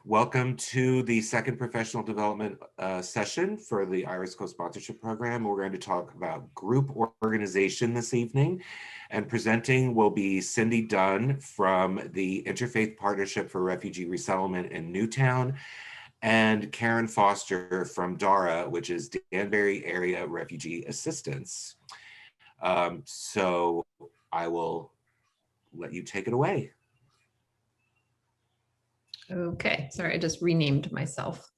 Welcome to the second professional development session for the Iris Co-Sponsorship Program. We're going to talk about group organization this evening, and presenting will be Cindy Dunn from the Interfaith Partnership for Refugee Resettlement in Newtown, and Karen Foster from DARA, which is Danbury Area Refugee Assistance. So I will let you take it away. Okay, sorry, I just renamed myself.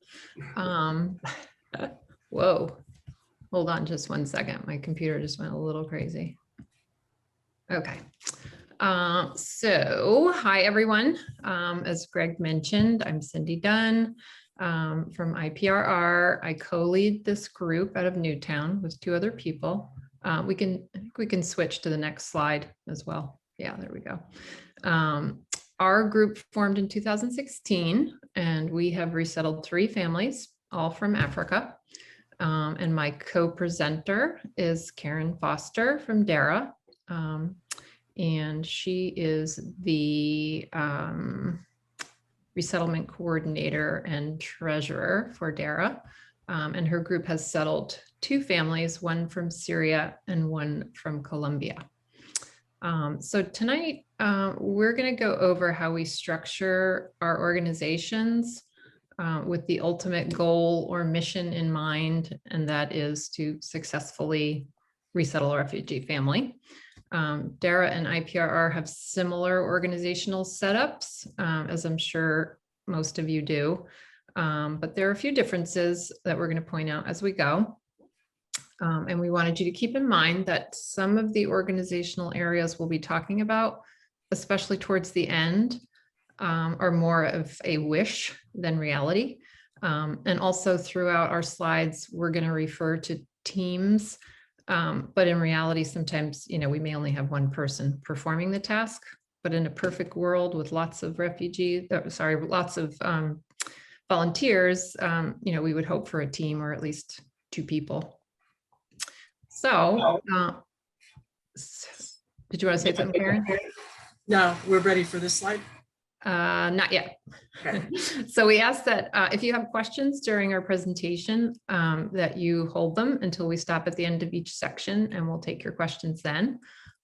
Whoa, hold on just one second. My computer just went a little crazy. Okay, so hi everyone. As Greg mentioned, I'm Cindy Dunn from IPRR. I co-lead this group out of Newtown with two other people. We can switch to the next slide as well. Yeah, there we go. Our group formed in 2016, and we have resettled 3 families, all from Africa. And my co-presenter is Karen Foster from DARA, and she is the resettlement coordinator and treasurer for DARA. And her group has settled 2 families, one from Syria and one from Colombia. So tonight, we're going to go over how we structure our organizations with the ultimate goal or mission in mind, and that is to successfully resettle a refugee family. DARA and IPRR have similar organizational setups, as I'm sure most of you do, but there are a few differences that we're going to point out as we go. And we wanted you to keep in mind that some of the organizational areas we'll be talking about, especially towards the end, are more of a wish than reality. And also throughout our slides, we're going to refer to teams, but in reality, sometimes, we may only have one person performing the task, but in a perfect world with lots of lots of volunteers, we would hope for a team or at least 2 people. So, did you want to say something, Karen? No, we're ready for this slide. Not yet. Okay. So we ask that if you have questions during our presentation, that you hold them until we stop at the end of each section, and we'll take your questions then.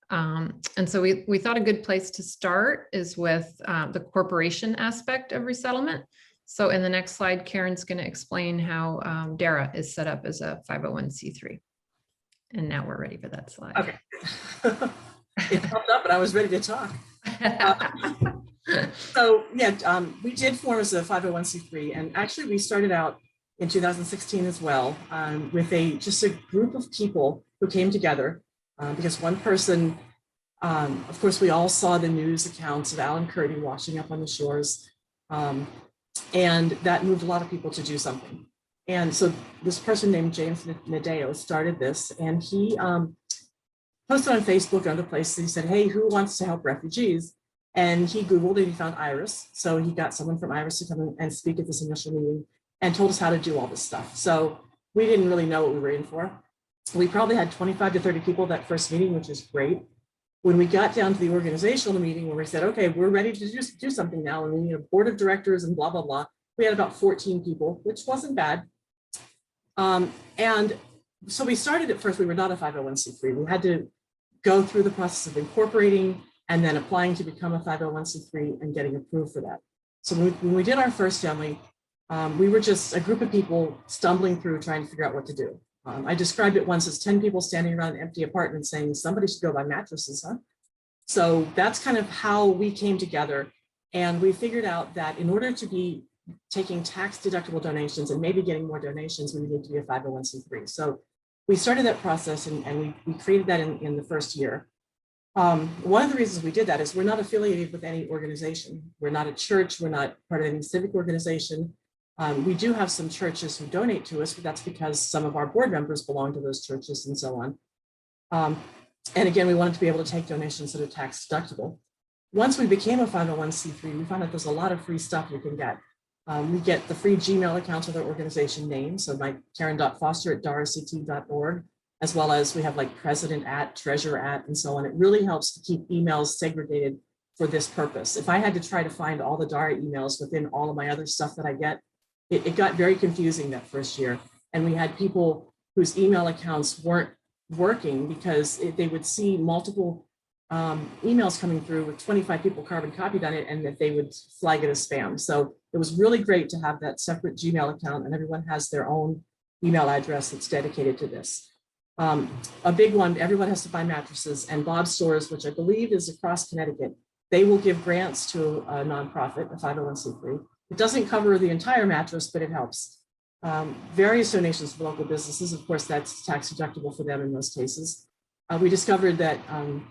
And so we thought a good place to start is with the corporation aspect of resettlement. So in the next slide, Karen's going to explain how DARA is set up as a 501c3. And now we're ready for that slide. Okay. It popped up and I was ready to talk. So yeah, we did form as a 501c3, and actually we started out in 2016 as well with just a group of people who came together because one person, of course, we all saw the news accounts of Alan Kurdi washing up on the shores, and that moved a lot of people to do something. And so this person named James Nadeo started this, and he posted on Facebook and other places. He said, hey, who wants to help refugees? And he Googled and he found Iris. So he got someone from Iris to come in and speak at this initial meeting and told us how to do all this stuff. So we didn't really know what we were in for. We probably had 25 to 30 people that first meeting, which is great. When we got down to the organizational meeting where we said, okay, we're ready to just do something now, and we need a board of directors and blah, blah, blah. We had about 14 people, which wasn't bad. And so we started at first, we were not a 501c3. We had to go through the process of incorporating and then applying to become a 501c3 and getting approved for that. So when we did our first family, we were just a group of people stumbling through trying to figure out what to do. I described it once as 10 people standing around an empty apartment saying, somebody should go buy mattresses, huh? So that's kind of how we came together. And we figured out that in order to be taking tax deductible donations and maybe getting more donations, we need to be a 501c3. So we started that process, and we created that in the first year. One of the reasons we did that is we're not affiliated with any organization. We're not a church. We're not part of any civic organization. We do have some churches who donate to us, but that's because some of our board members belong to those churches and so on. And again, we wanted to be able to take donations that are tax deductible. Once we became a 501c3, we found that there's a lot of free stuff you can get. We get the free Gmail accounts with our organization name. So like Karen.Foster@daract.org, as well as we have like president at, treasurer at, and so on. It really helps to keep emails segregated for this purpose. If I had to try to find all the DARA emails within all of my other stuff that I get, it got very confusing that first year. And we had people whose email accounts weren't working because they would see multiple emails coming through with 25 people carbon copied on it, and that they would flag it as spam. So it was really great to have that separate Gmail account, and everyone has their own email address that's dedicated to this. A big one, everyone has to buy mattresses, and Bob's Stores, which I believe is across Connecticut, they will give grants to a nonprofit, a 501c3. It doesn't cover the entire mattress, but it helps. Various donations from local businesses, of course, that's tax deductible for them in most cases. We discovered that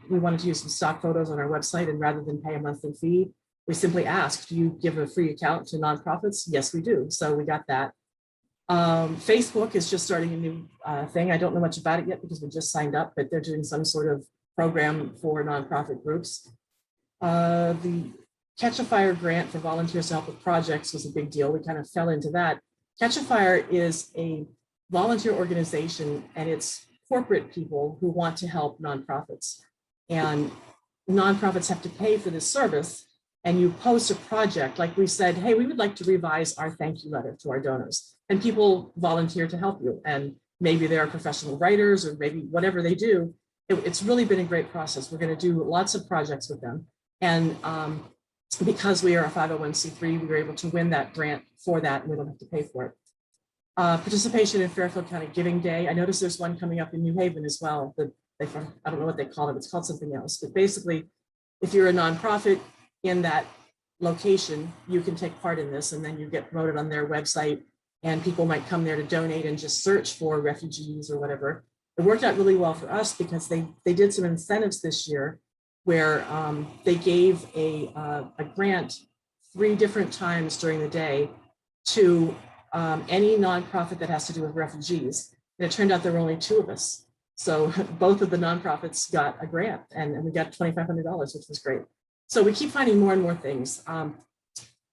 we wanted to use some stock photos on our website, and rather than pay a monthly fee, we simply asked, do you give a free account to nonprofits? Yes, we do. So we got that. Facebook is just starting a new thing. I don't know much about it yet because we just signed up, but they're doing some sort of program for nonprofit groups. The Catch a Fire grant for volunteers to help with projects was a big deal. We kind of fell into that. Catch a Fire is a volunteer organization, and it's corporate people who want to help nonprofits. And nonprofits have to pay for this service, and you post a project, like we said, hey, we would like to revise our thank you letter to our donors. And people volunteer to help you. And maybe they're professional writers, or maybe whatever they do. It's really been a great process. We're going to do lots of projects with them. And because we are a 501c3, we were able to win that grant for that, and we don't have to pay for it. Participation in Fairfield County Giving Day. I noticed there's one coming up in New Haven as well. I don't know what they call it. It's called something else. But basically, if you're a nonprofit in that location, you can take part in this, and then you get promoted on their website, and people might come there to donate and just search for refugees or whatever. It worked out really well for us because they did some incentives this year where they gave a grant 3 different times during the day to any nonprofit that has to do with refugees. And it turned out there were only 2 of us. So both of the nonprofits got a grant, and we got $2,500, which was great. So we keep finding more and more things.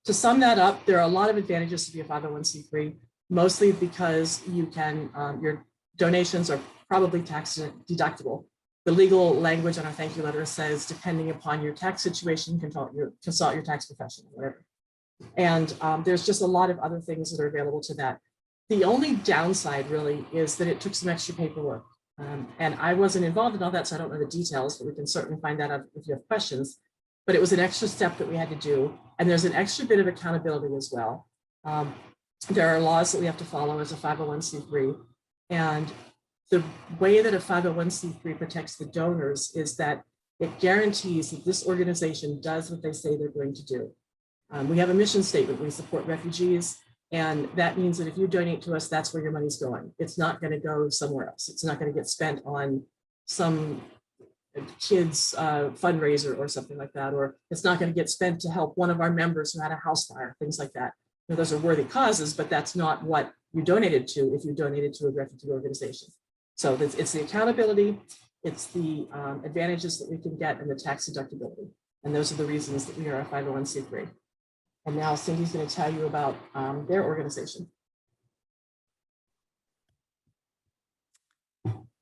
To sum that up, there are a lot of advantages to be a 501c3, mostly because you can, your donations are probably tax deductible. The legal language on our thank you letter says, depending upon your tax situation, consult your tax professional, whatever. And there's just a lot of other things that are available to that. The only downside really is that it took some extra paperwork. And I wasn't involved in all that, so I don't know the details, but we can certainly find that out if you have questions. But it was an extra step that we had to do. And there's an extra bit of accountability as well. There are laws that we have to follow as a 501c3. And the way that a 501c3 protects the donors is that it guarantees that this organization does what they say they're going to do. We have a mission statement. We support refugees. And that means that if you donate to us, that's where your money's going. It's not going to go somewhere else. It's not going to get spent on some kids fundraiser or something like that, or it's not going to get spent to help one of our members who had a house fire, things like that. You know, those are worthy causes, but that's not what you donated to if you donated to a refugee organization. So it's the accountability, it's the advantages that we can get, and the tax deductibility. And those are the reasons that we are a 501c3. And now Cindy's going to tell you about their organization.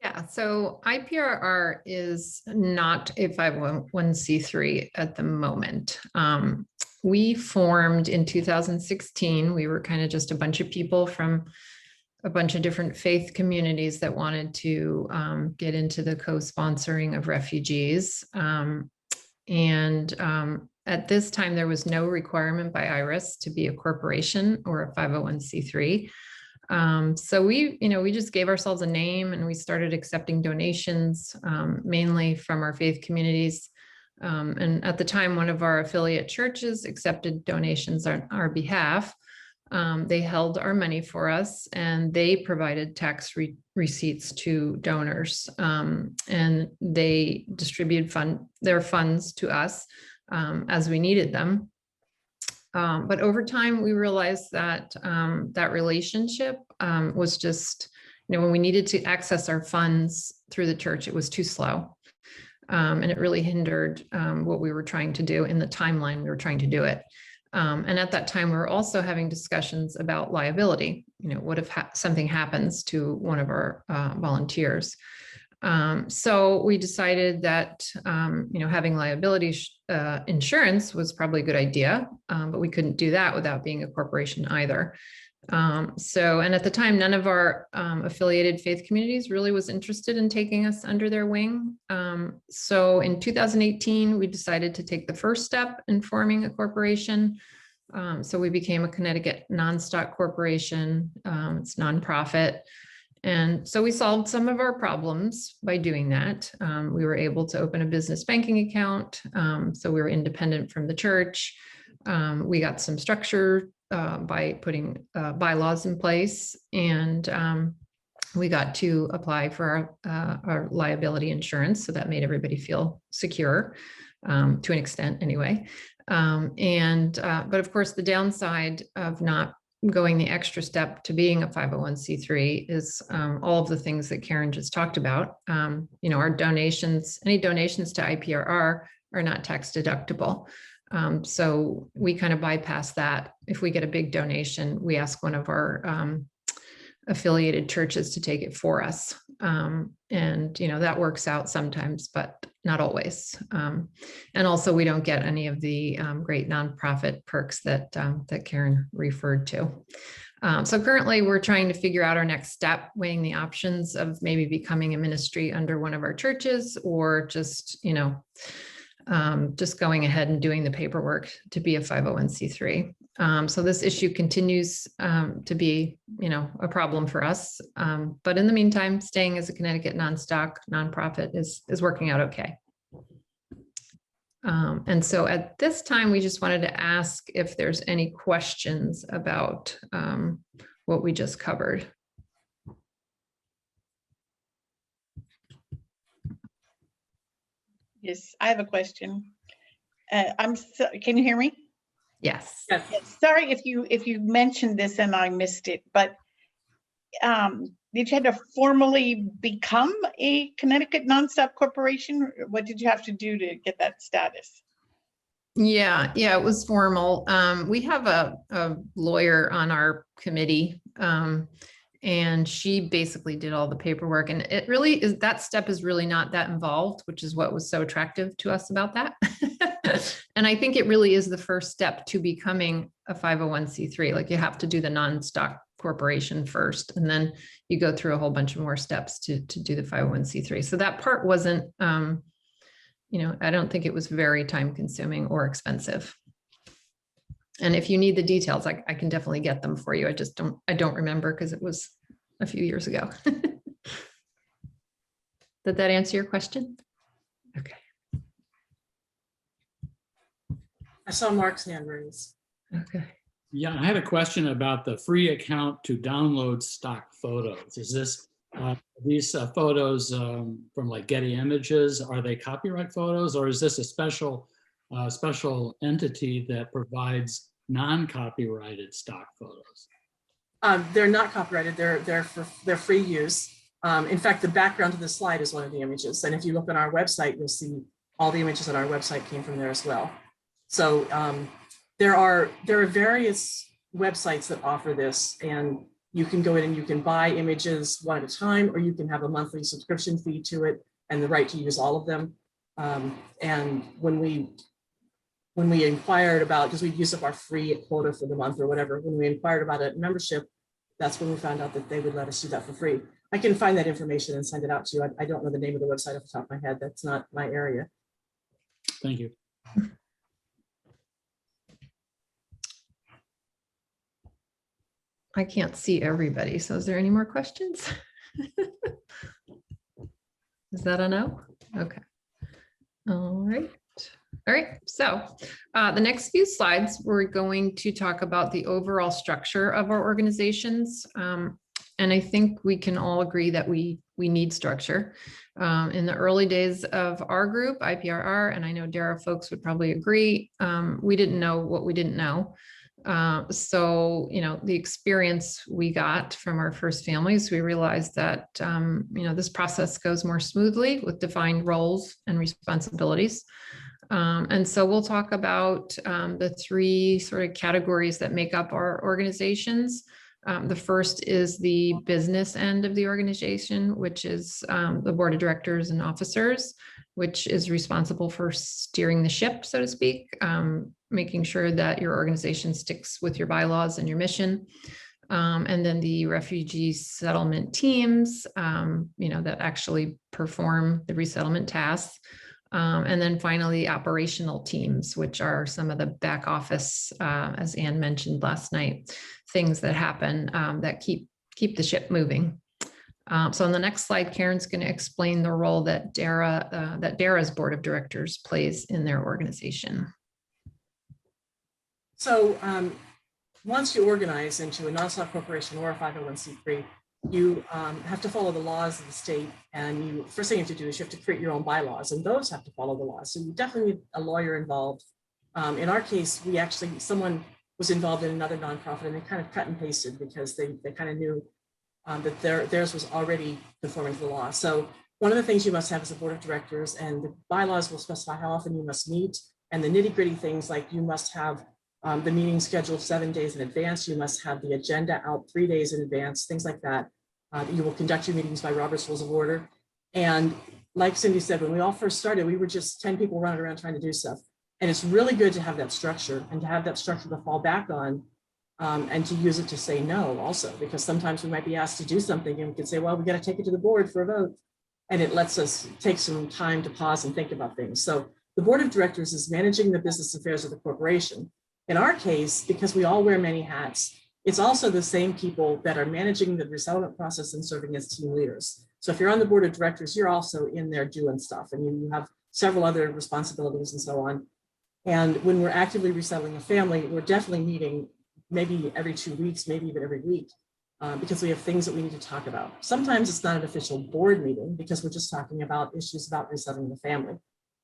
Yeah, so IPRR is not a 501c3 at the moment. We formed in 2016. We were kind of just a bunch of people from a bunch of different faith communities that wanted to get into the co-sponsoring of refugees. At this time, there was no requirement by IRS to be a corporation or a 501c3. So we just gave ourselves a name, and we started accepting donations, mainly from our faith communities. And at the time, one of our affiliate churches accepted donations on our behalf. They held our money for us, and they provided tax receipts to donors, and they distributed their funds to us as we needed them. But over time, we realized that that relationship was just, when we needed to access our funds through the church, it was too slow. And it really hindered what we were trying to do in the timeline we were trying to do it. And at that time, we were also having discussions about liability. What if something happens to one of our volunteers? So we decided that, having liability insurance was probably a good idea, but we couldn't do that without being a corporation either. And at the time, none of our affiliated faith communities really was interested in taking us under their wing. So in 2018, we decided to take the first step in forming a corporation. So we became a Connecticut non-stock corporation. It's nonprofit. And so we solved some of our problems by doing that. We were able to open a business banking account. So we were independent from the church. We got some structure by putting bylaws in place, and we got to apply for our liability insurance. So that made everybody feel secure to an extent anyway. But of course, the downside of not going the extra step to being a 501c3 is all of the things that Karen just talked about. Our donations, any donations to IPRR are not tax deductible. So we kind of bypass that. If we get a big donation, we ask one of our affiliated churches to take it for us. That works out sometimes, but not always. And also we don't get any of the great nonprofit perks that Karen referred to. So currently we're trying to figure out our next step, weighing the options of maybe becoming a ministry under one of our churches, or just going ahead and doing the paperwork to be a 501c3. So this issue continues to be, a problem for us. But in the meantime, staying as a Connecticut non-stock nonprofit is working out okay. And so at this time, we just wanted to ask if there's any questions about what we just covered. Yes, I have a question. Can you hear me? Yes. Yes. Yes, sorry if you mentioned this and I missed it, but did you have to formally become a Connecticut Nonstop Corporation? What did you have to do to get that status? Yeah, it was formal. We have a lawyer on our committee, and she basically did all the paperwork. And it really is, that step is really not that involved, which is what was so attractive to us about that. And I think it really is the first step to becoming a 501c3. Like, you have to do the non-stock corporation first, and then you go through a whole bunch of more steps to do the 501c3. So that part wasn't, I don't think it was very time consuming or expensive. And if you need the details, I can definitely get them for you. I don't remember because it was a few years ago. Did that answer your question? Okay. I saw Mark's hand raised. Okay. Yeah, I had a question about the free account to download stock photos. Is this these photos from like Getty Images? Are they copyright photos, or is this a special entity that provides non-copyrighted stock photos? They're not copyrighted. They're free use. In fact, the background to the slide is one of the images. And if you look on our website, you'll see all the images on our website came from there as well. So there are various websites that offer this, and you can go in and you can buy images one at a time, or you can have a monthly subscription fee to it and the right to use all of them. And when we inquired about, because we'd used up our free quota for the month or whatever, when we inquired about a membership, that's when we found out that they would let us do that for free. I can find that information and send it out to you. I don't know the name of the website off the top of my head. That's not my area. Thank you. I can't see everybody. So is there any more questions? Is that a no? Okay. All right. All right. So the next few slides, we're going to talk about the overall structure of our organizations. And I think we can all agree that we need structure. In the early days of our group, IPRR, and I know DARA folks would probably agree, we didn't know what we didn't know. So, the experience we got from our first families, we realized that, this process goes more smoothly with defined roles and responsibilities. And so we'll talk about the three sort of categories that make up our organizations. The first is the business end of the organization, which is the board of directors and officers, which is responsible for steering the ship, so to speak, making sure that your organization sticks with your bylaws and your mission. And then the refugee settlement teams, that actually perform the resettlement tasks. And then finally, operational teams, which are some of the back office, as Anne mentioned last night, things that happen that keep the ship moving. So on the next slide, Karen's going to explain the role that DARA's board of directors plays in their organization. So once you organize into a non-stock corporation or a 501c3, you have to follow the laws of the state, and first thing you have to do is you have to create your own bylaws, and those have to follow the laws. So you definitely need a lawyer involved. In our case, someone was involved in another nonprofit, and they kind of cut and pasted because they kind of knew that theirs was already conforming to the law. So one of the things you must have is a board of directors, and the bylaws will specify how often you must meet, and the nitty-gritty things like you must have the meeting scheduled 7 days in advance. You must have the agenda out 3 days in advance, things like that. You will conduct your meetings by Robert's Rules of Order. And like Cindy said, when we all first started, we were just 10 people running around trying to do stuff. And it's really good to have that structure, and to have that structure to fall back on, and to use it to say no also, because sometimes we might be asked to do something and we can say, well, we got to take it to the board for a vote. And it lets us take some time to pause and think about things. So the board of directors is managing the business affairs of the corporation. In our case, because we all wear many hats, it's also the same people that are managing the resettlement process and serving as team leaders. So if you're on the board of directors, you're also in there doing stuff, and you have several other responsibilities and so on. And when we're actively resettling a family, we're definitely meeting maybe every 2 weeks, maybe even every week, because we have things that we need to talk about. Sometimes it's not an official board meeting because we're just talking about issues about resettling the family.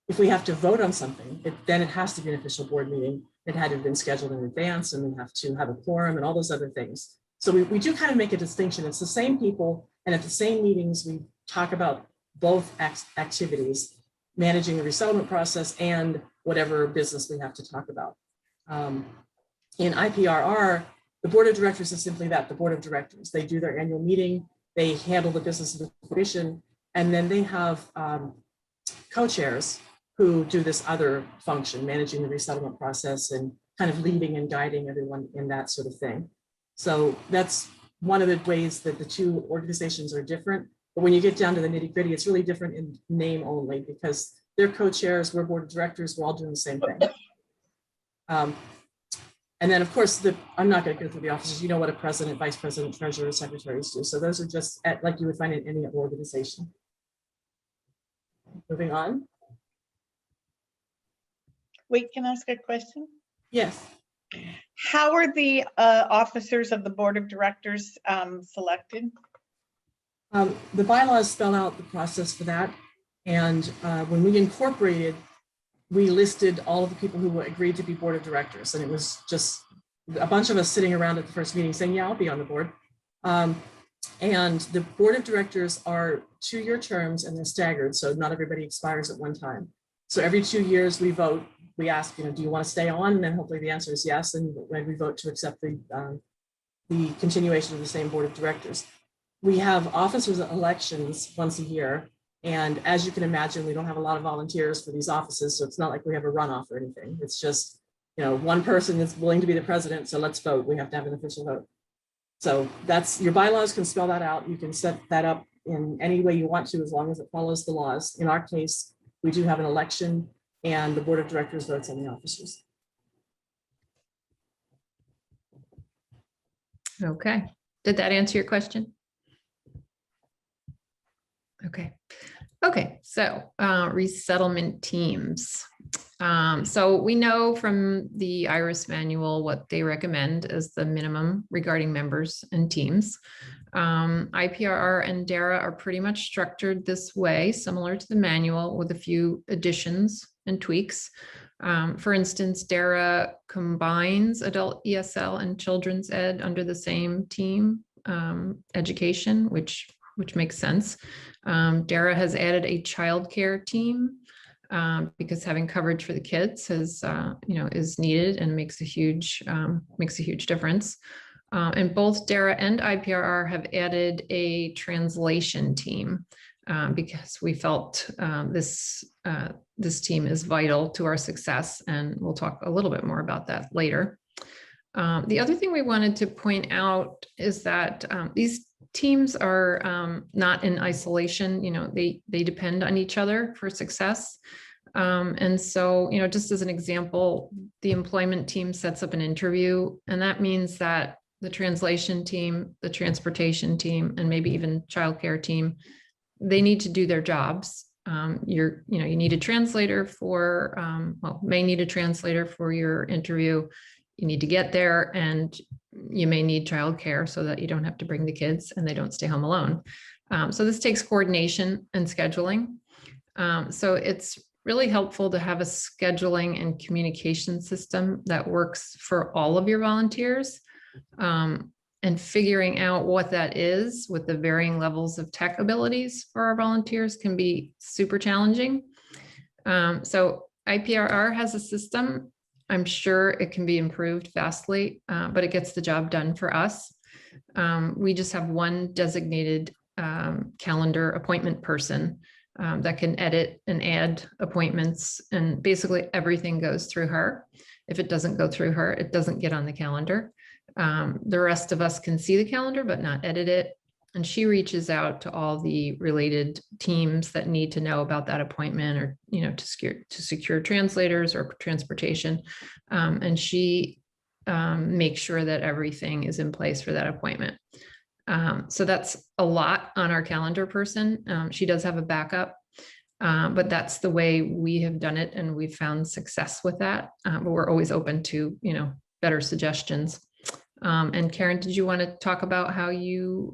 If we have to vote on something, then it has to be an official board meeting. It had to have been scheduled in advance, and we have to have a quorum and all those other things. So we do kind of make a distinction. It's the same people, and at the same meetings, we talk about both activities, managing the resettlement process and whatever business we have to talk about. In IPRR, the board of directors is simply that, the board of directors. They do their annual meeting, they handle the business of the corporation, and then they have co-chairs who do this other function, managing the resettlement process and kind of leading and guiding everyone in that sort of thing. So that's one of the ways that the two organizations are different. But when you get down to the nitty-gritty, it's really different in name only, because they're co-chairs, we're board of directors, we're all doing the same thing. And then, of course, I'm not going to go through the offices. You know what a president, vice president, treasurer, secretaries do. So those are just like you would find in any organization. Moving on. Wait, can I ask a question? Yes. How are the officers of the board of directors selected? The bylaws spell out the process for that. And when we incorporated, we listed all of the people who agreed to be board of directors. And it was just a bunch of us sitting around at the first meeting saying, yeah, I'll be on the board. And the board of directors are 2-year terms, and they're staggered. So not everybody expires at one time. So every 2 years we vote. We ask, do you want to stay on? And then hopefully the answer is yes. And when we vote to accept the continuation of the same board of directors. We have officers elections once a year. And as you can imagine, we don't have a lot of volunteers for these offices. So it's not like we have a runoff or anything. It's just, one person is willing to be the president. So let's vote. We have to have an official vote. So that's, your bylaws can spell that out. You can set that up in any way you want to, as long as it follows the laws. In our case, we do have an election, and the board of directors votes on the officers. Okay. Did that answer your question? Okay. Okay. So resettlement teams. So we know from the IRIS manual what they recommend as the minimum regarding members and teams. IPRR and DARA are pretty much structured this way, similar to the manual, with a few additions and tweaks. For instance, DARA combines adult ESL and children's ed under the same team, education, which makes sense. DARA has added a childcare team because having coverage for the kids is needed and makes a huge difference. And both DARA and IPRR have added a translation team because we felt this team is vital to our success, and we'll talk a little bit more about that later. The other thing we wanted to point out is that these teams are not in isolation. They depend on each other for success. And so, just as an example, the employment team sets up an interview, and that means that the translation team, the transportation team, and maybe even childcare team, they need to do their jobs. You need a translator for, may need a translator for your interview. You need to get there, and you may need childcare so that you don't have to bring the kids and they don't stay home alone. So this takes coordination and scheduling. So it's really helpful to have a scheduling and communication system that works for all of your volunteers. And figuring out what that is with the varying levels of tech abilities for our volunteers can be super challenging. So IPRR has a system. I'm sure it can be improved vastly, but it gets the job done for us. We just have one designated calendar appointment person that can edit and add appointments, and basically everything goes through her. If it doesn't go through her, it doesn't get on the calendar. The rest of us can see the calendar, but not edit it. And she reaches out to all the related teams that need to know about that appointment, or, to secure translators or transportation. And she makes sure that everything is in place for that appointment. So that's a lot on our calendar person. She does have a backup, but that's the way we have done it, and we've found success with that. But we're always open to, better suggestions. And Karen, did you want to talk about how you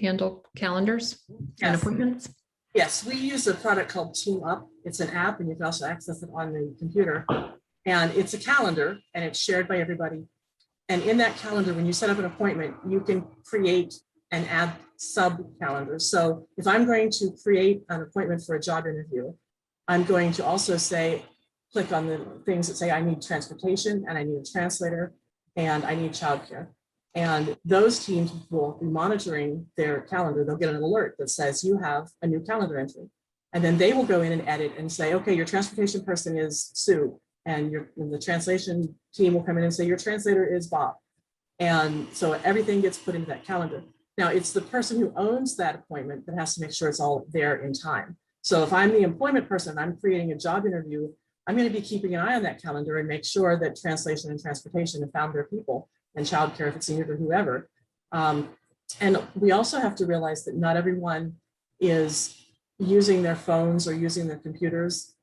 handle calendars and appointments? Yes, we use a product called Team Up. It's an app, and you can also access it on the computer. And it's a calendar, and it's shared by everybody. And in that calendar, when you set up an appointment, you can create and add sub calendars. So if I'm going to create an appointment for a job interview, I'm going to also click on the things that say I need transportation, and I need a translator, and I need childcare. And those teams will be monitoring their calendar. They'll get an alert that says you have a new calendar entry. And then they will go in and edit and say, okay, your transportation person is Sue. And the translation team will come in and say, your translator is Bob. And so everything gets put into that calendar. Now, it's the person who owns that appointment that has to make sure it's all there in time. So if I'm the employment person, I'm creating a job interview, I'm going to be keeping an eye on that calendar and make sure that translation and transportation have found their people, and childcare if it's needed, or whoever. And we also have to realize that not everyone is using their phones or using their computers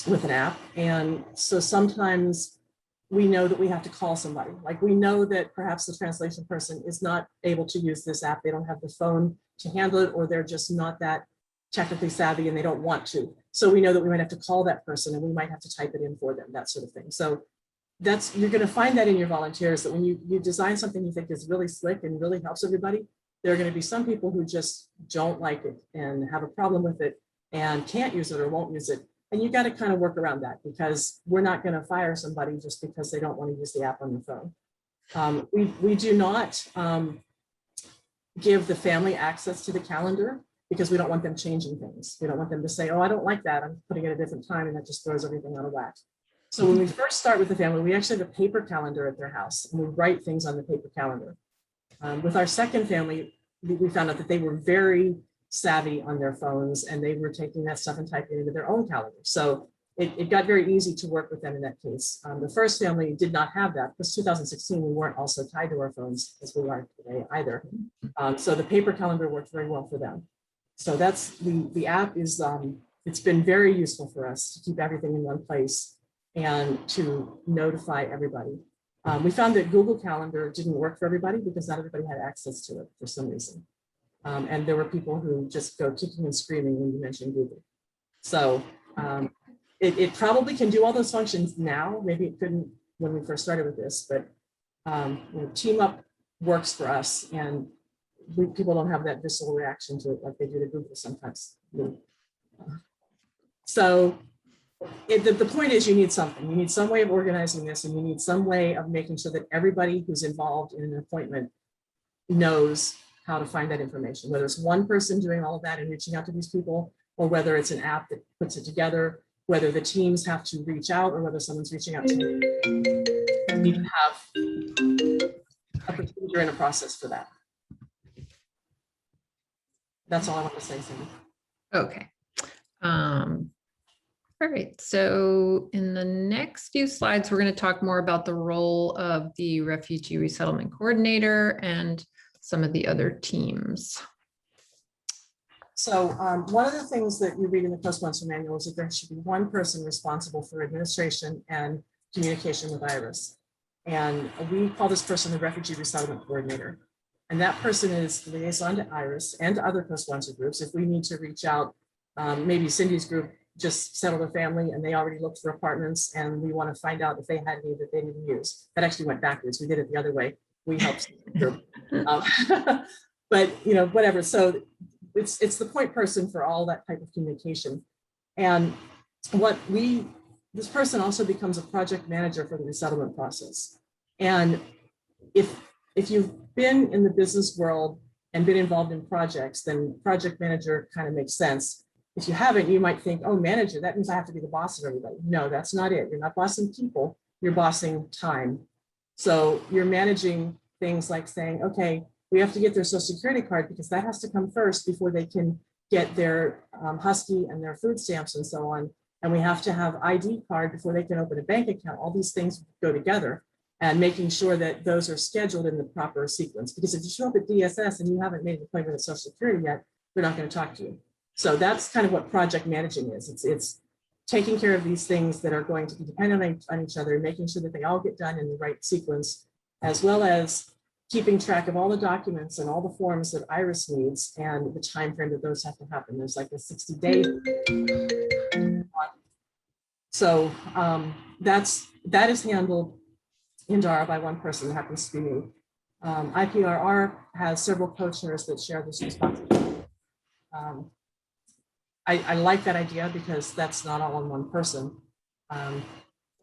with an app. And so sometimes we know that we have to call somebody. Like, we know that perhaps the translation person is not able to use this app. They don't have the phone to handle it, or they're just not that technically savvy and they don't want to. So we know that we might have to call that person, and we might have to type it in for them, that sort of thing. So you're going to find that in your volunteers, that when you design something you think is really slick and really helps everybody, there are going to be some people who just don't like it and have a problem with it and can't use it or won't use it. And you got to kind of work around that, because we're not going to fire somebody just because they don't want to use the app on the phone. We do not give the family access to the calendar, because we don't want them changing things. We don't want them to say, oh, I don't like that, I'm putting it at a different time, and that just throws everything out of whack. So when we first start with the family, we actually have a paper calendar at their house, and we write things on the paper calendar. With our second family, we found out that they were very savvy on their phones, and they were taking that stuff and typing it into their own calendar. So it got very easy to work with them in that case. The first family did not have that, because 2016, we weren't also tied to our phones as we are today either. So the paper calendar worked very well for them. So that's the app is, it's been very useful for us to keep everything in one place and to notify everybody. We found that Google Calendar didn't work for everybody, because not everybody had access to it for some reason. And there were people who just go kicking and screaming when you mention Google. So it probably can do all those functions now. Maybe it couldn't when we first started with this, but Team Up works for us, and people don't have that visceral reaction to it like they do to Google sometimes. So the point is you need something. You need some way of organizing this, and you need some way of making sure that everybody who's involved in an appointment knows how to find that information, whether it's one person doing all of that and reaching out to these people, or whether it's an app that puts it together, whether the teams have to reach out, or whether someone's reaching out to me. You need to have a procedure and a process for that. That's all I want to say, Cindy. Okay. All right, so in the next few slides, we're going to talk more about the role of the Refugee Resettlement Coordinator and some of the other teams. So one of the things that you read in the co-sponsor manual is that there should be one person responsible for administration and communication with IRIS. And we call this person the Refugee Resettlement Coordinator. And that person is the liaison to IRIS and to other co-sponsor groups. If we need to reach out, maybe Cindy's group just settled a family and they already looked for apartments, and we want to find out if they had any that they didn't use. That actually went backwards. We did it the other way. We helped the group. But you know, whatever. So it's the point person for all that type of communication. And this person also becomes a project manager for the resettlement process. And if you've been in the business world and been involved in projects, then project manager kind of makes sense. If you haven't, you might think, oh, manager, that means I have to be the boss of everybody. No, that's not it. You're not bossing people, you're bossing time. So you're managing things like saying, okay, we have to get their social security card because that has to come first before they can get their Husky and their food stamps and so on. And we have to have ID card before they can open a bank account. All these things go together, and making sure that those are scheduled in the proper sequence. Because if you show up at DSS and you haven't made an appointment at Social Security yet, they're not going to talk to you. So that's kind of what project managing is. It's taking care of these things that are going to be dependent on each other, and making sure that they all get done in the right sequence, as well as keeping track of all the documents and all the forms that IRIS needs and the time frame that those have to happen. There's like a 60-day. So that is handled in DARA by one person. That happens to be me. IPRR has several co-chairs that share this responsibility. I like that idea because that's not all on one person.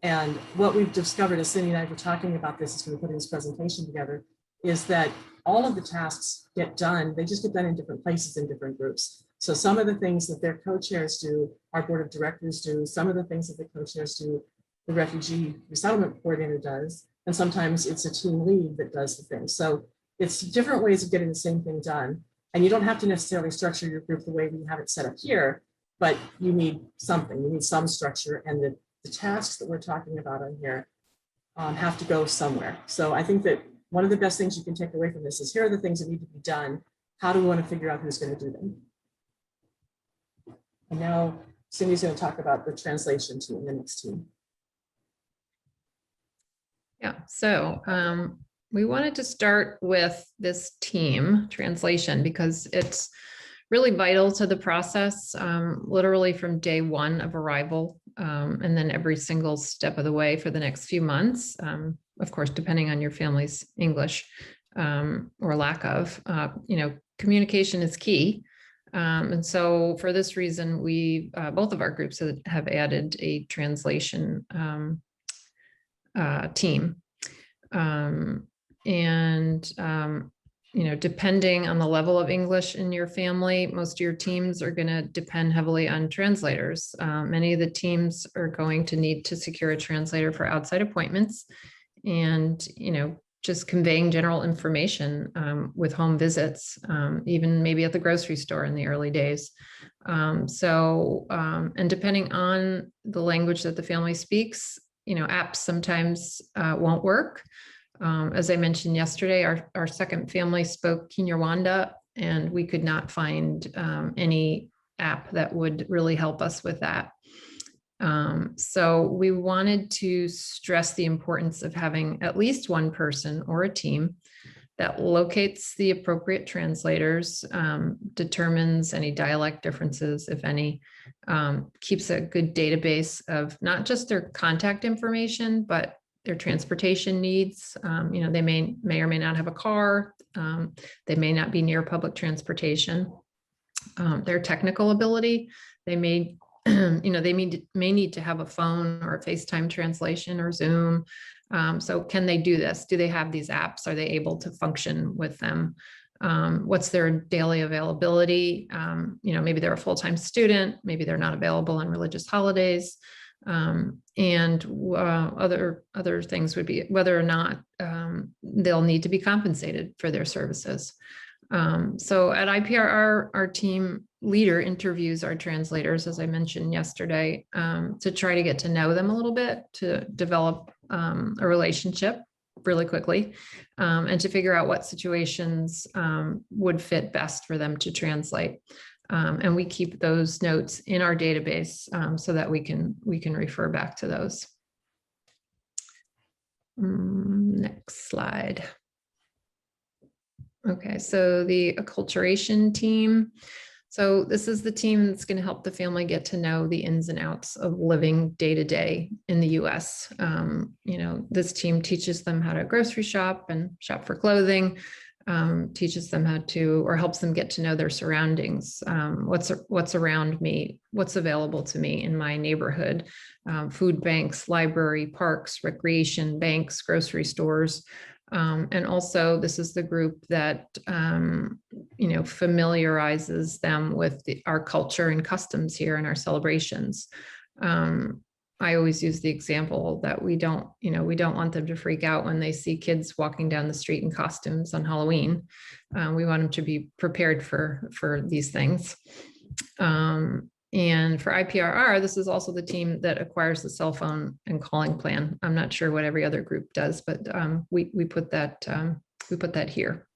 And what we've discovered as Cindy and I were talking about this as we were putting this presentation together is that all of the tasks get done, they just get done in different places in different groups. So some of the things that their co-chairs do, our board of directors do, some of the things that the co-chairs do, the Refugee Resettlement Coordinator does, and sometimes it's a team lead that does the thing. So it's different ways of getting the same thing done. And you don't have to necessarily structure your group the way we have it set up here, but you need something, you need some structure, and the tasks that we're talking about on here have to go somewhere. So I think that one of the best things you can take away from this is here are the things that need to be done. How do we want to figure out who's going to do them? And now Cindy's going to talk about the translation team, the next team. Yeah, so we wanted to start with this team translation because it's really vital to the process, literally from day one of arrival, and then every single step of the way for the next few months, of course, depending on your family's English or lack of, communication is key. And so for this reason, we, both of our groups have added a translation team. Depending on the level of English in your family, most of your teams are going to depend heavily on translators. Many of the teams are going to need to secure a translator for outside appointments and, just conveying general information with home visits, even maybe at the grocery store in the early days. And depending on the language that the family speaks, apps sometimes won't work. As I mentioned yesterday, our second family spoke Kinyarwanda, and we could not find any app that would really help us with that. So we wanted to stress the importance of having at least one person or a team that locates the appropriate translators, determines any dialect differences, if any, keeps a good database of not just their contact information, but their transportation needs. They may or may not have a car. They may not be near public transportation. Their technical ability, they may they may need to have a phone or a FaceTime translation or Zoom. So can they do this? Do they have these apps? Are they able to function with them? What's their daily availability? Maybe they're a full-time student, maybe they're not available on religious holidays. And other things would be whether or not they'll need to be compensated for their services. So at IPRR, our team leader interviews our translators, as I mentioned yesterday, to try to get to know them a little bit, to develop a relationship really quickly, and to figure out what situations would fit best for them to translate. And we keep those notes in our database so that we can refer back to those. Next slide. Okay, so the acculturation team. So this is the team that's going to help the family get to know the ins and outs of living day to day in the US. This team teaches them how to grocery shop and shop for clothing, teaches them how to, or helps them get to know their surroundings, what's around me, what's available to me in my neighborhood, food banks, library, parks, recreation, banks, grocery stores. And also this is the group that, familiarizes them with our culture and customs here and our celebrations. I always use the example that we don't want them to freak out when they see kids walking down the street in costumes on Halloween. We want them to be prepared for these things. And for IPRR, this is also the team that acquires the cell phone and calling plan. I'm not sure what every other group does, but we put that here.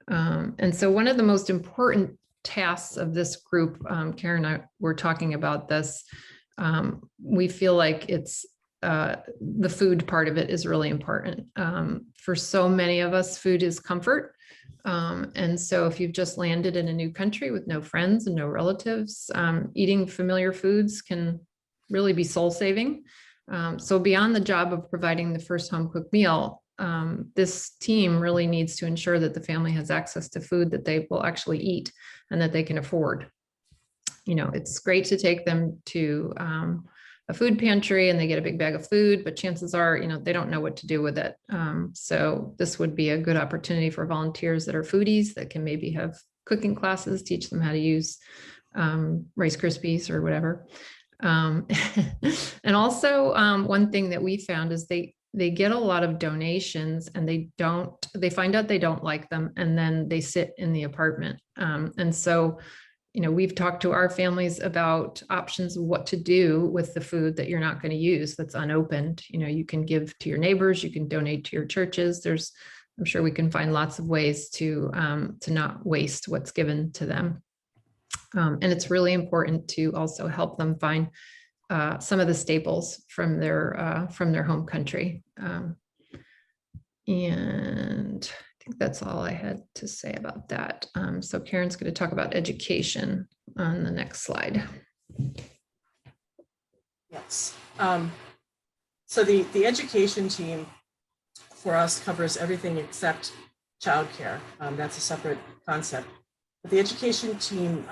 And so one of the most important tasks of this group, Karen and I were talking about this. We feel like it's the food part of it is really important. For so many of us, food is comfort. And so if you've just landed in a new country with no friends and no relatives, eating familiar foods can really be soul saving. So beyond the job of providing the first home cooked meal, this team really needs to ensure that the family has access to food that they will actually eat and that they can afford. It's great to take them to a food pantry and they get a big bag of food, but chances are, they don't know what to do with it. So this would be a good opportunity for volunteers that are foodies that can maybe have cooking classes, teach them how to use Rice Krispies or whatever. And also one thing that we found is they get a lot of donations and they find out they don't like them and then they sit in the apartment. And so we've talked to our families about options of what to do with the food that you're not going to use that's unopened. You can give to your neighbors, you can donate to your churches. I'm sure we can find lots of ways to not waste what's given to them. And it's really important to also help them find some of the staples from their home country. And I think that's all I had to say about that. So Karen's going to talk about education on the next slide. Yes. So the education team for us covers everything except childcare. That's a separate concept. But the education team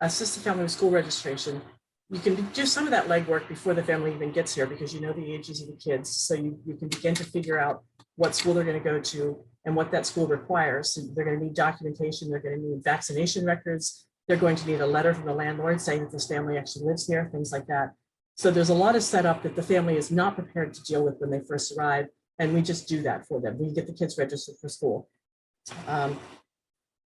assists the family with school registration. You can do some of that legwork before the family even gets here because you know the ages of the kids. So you can begin to figure out what school they're going to go to and what that school requires. So they're going to need documentation, they're going to need vaccination records, they're going to need a letter from the landlord saying that this family actually lives here, things like that. So there's a lot of setup that the family is not prepared to deal with when they first arrive, and we just do that for them. We get the kids registered for school.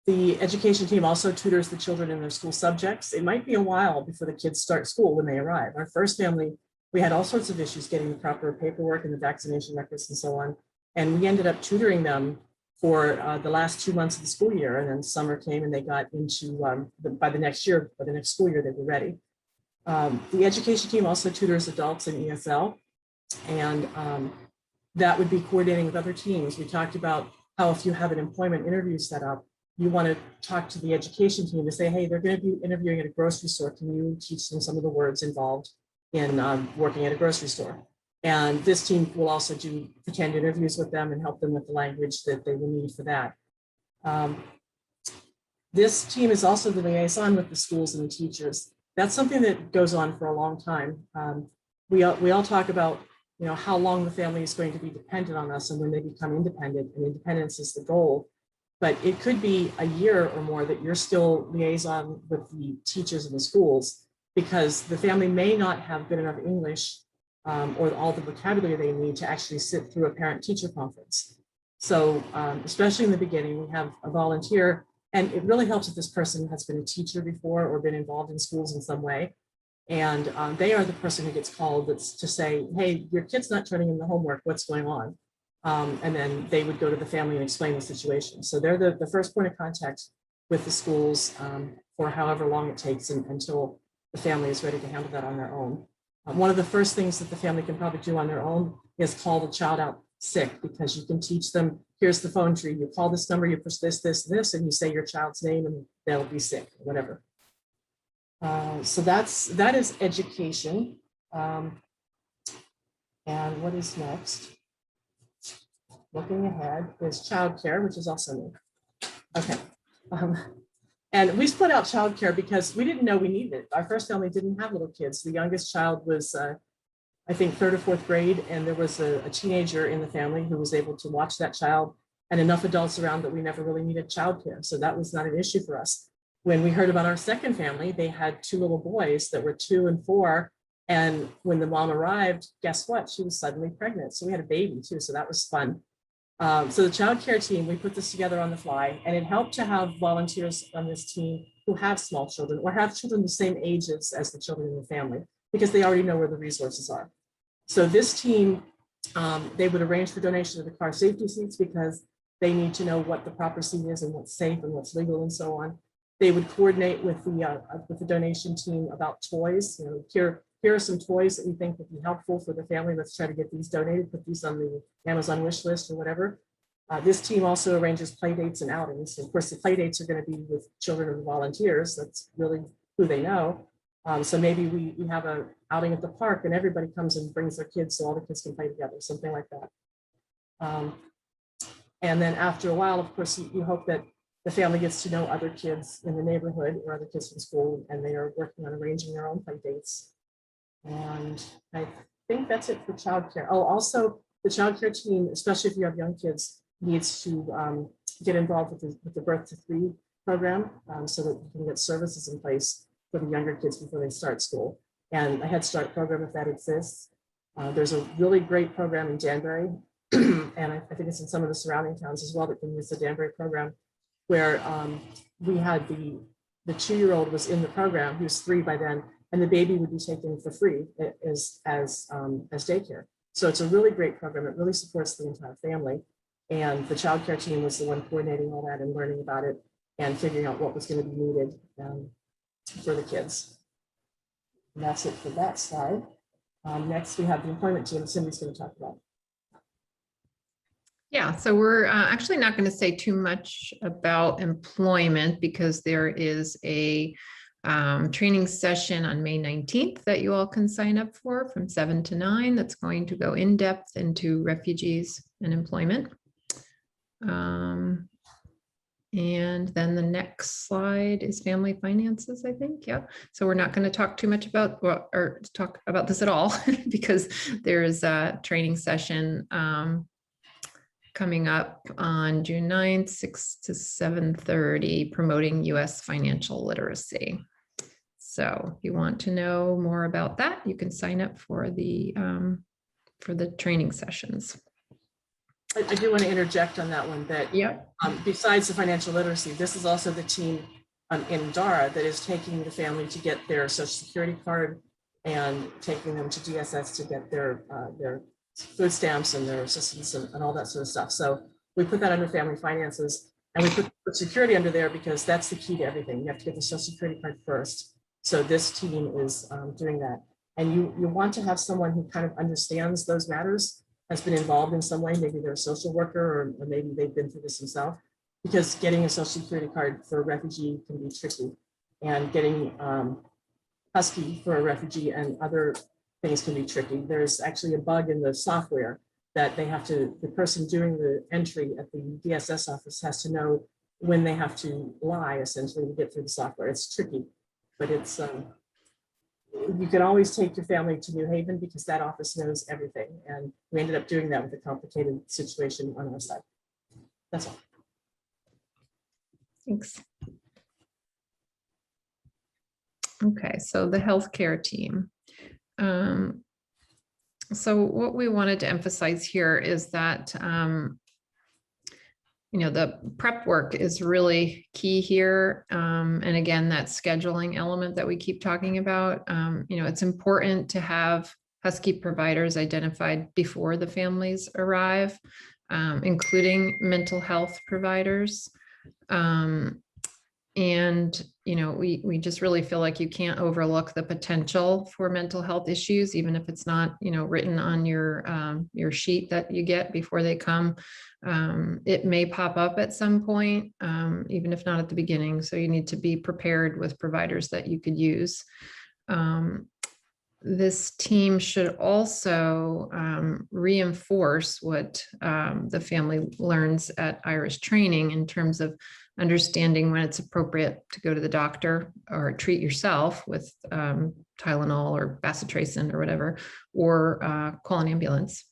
The education team also tutors the children in their school subjects. It might be a while before the kids start school when they arrive. Our first family, we had all sorts of issues getting the proper paperwork and the vaccination records and so on. And we ended up tutoring them for the last 2 months of the school year. And then summer came and they got into, by the next school year, they were ready. The education team also tutors adults in ESL. And that would be coordinating with other teams. We talked about how if you have an employment interview set up, you want to talk to the education team to say, hey, they're going to be interviewing at a grocery store. Can you teach them some of the words involved in working at a grocery store? And this team will also do pretend interviews with them and help them with the language that they will need for that. This team is also the liaison with the schools and the teachers. that's something that goes on for a long time. We all talk about, you know, how long the family is going to be dependent on us and when they become independent, and independence is the goal. But it could be a year or more that you're still liaison with the teachers in the schools, because the family may not have good enough English or all the vocabulary they need to actually sit through a parent-teacher conference. So especially in the beginning, we have a volunteer, and it really helps if this person has been a teacher before or been involved in schools in some way. And they are the person who gets called to say, hey, your kid's not turning in the homework, what's going on? And then they would go to the family and explain the situation. So they're the first point of contact with the schools for however long it takes until the family is ready to handle that on their own. One of the first things that the family can probably do on their own is call the child out sick, because you can teach them, here's the phone tree, you call this number, you push this, and you say your child's name and they'll be sick, whatever. So that is education. And what is next? Looking ahead is childcare, which is also new. Okay. And we split out childcare because we didn't know we needed it. Our first family didn't have little kids. The youngest child was, I think, 3rd or 4th grade, and there was a teenager in the family who was able to watch that child, and enough adults around that we never really needed childcare. So that was not an issue for us. When we heard about our second family, they had 2 little boys that were 2 and 4. And when the mom arrived, guess what? She was suddenly pregnant. So we had a baby too. So that was fun. So the child care team, we put this together on the fly, and it helped to have volunteers on this team who have small children or have children the same ages as the children in the family, because they already know where the resources are. So this team, they would arrange for donation of the car safety seats, because they need to know what the proper seat is and what's safe and what's legal and so on. They would coordinate with the donation team about toys. You know, here are some toys that we think would be helpful for the family. Let's try to get these donated, put these on the Amazon wish list or whatever. This team also arranges play dates and outings. Of course, the play dates are going to be with children and volunteers. That's really who they know. So maybe we have an outing at the park and everybody comes and brings their kids so all the kids can play together, something like that. And then after a while, of course, you hope that the family gets to know other kids in the neighborhood or other kids from school, and they are working on arranging their own play dates. And I think that's it for childcare. Oh, also the childcare team, especially if you have young kids, needs to get involved with the Birth to 3 program, so that you can get services in place for the younger kids before they start school. And a Head Start program, if that exists. There's a really great program in Danbury, and I think it's in some of the surrounding towns as well that can use the Danbury program, where we had the 2-year-old was in the program, he was 3 by then, and the baby would be taken for free as daycare. So it's a really great program. It really supports the entire family. And the child care team was the one coordinating all that and learning about it and figuring out what was going to be needed for the kids. And that's it for that slide. Next, we have the employment team. Cindy's going to talk about. Yeah, so we're actually not going to say too much about employment, because there is a training session on May 19th that you all can sign up for from 7 to 9. That's going to go in depth into refugees and employment. And then the next slide is family finances, I think. Yeah. So we're not going to talk too much about or talk about this at all, because there is a training session coming up on June 9th, 6 to 7:30, promoting U.S. financial literacy. So if you want to know more about that, you can sign up for the training sessions. I do want to interject on that one that besides the financial literacy, this is also the team in DARA that is taking the family to get their Social Security card and taking them to DSS to get their food stamps and their assistance and all that sort of stuff. So we put that under family finances, and we put security under there because that's the key to everything. You have to get the Social Security card first. So this team is doing that. And you want to have someone who kind of understands those matters, has been involved in some way. Maybe they're a social worker, or maybe they've been through this themselves, because getting a Social Security card for a refugee can be tricky, and getting Husky for a refugee and other things can be tricky. There's actually a bug in the software that they have to, the person doing the entry at the DSS office has to know when they have to lie, essentially, to get through the software. It's tricky, but it's you can always take your family to New Haven because that office knows everything. And we ended up doing that with a complicated situation on our side. That's all. Thanks. Okay, so the healthcare team. So what we wanted to emphasize here is that the prep work is really key here. And again, that scheduling element that we keep talking about, it's important to have Husky providers identified before the families arrive, including mental health providers. We just really feel like you can't overlook the potential for mental health issues, even if it's not, written on your sheet that you get before they come. It may pop up at some point, even if not at the beginning. So you need to be prepared with providers that you could use. This team should also reinforce what the family learns at IRIS training in terms of understanding when it's appropriate to go to the doctor or treat yourself with Tylenol or bacitracin or whatever, or call an ambulance.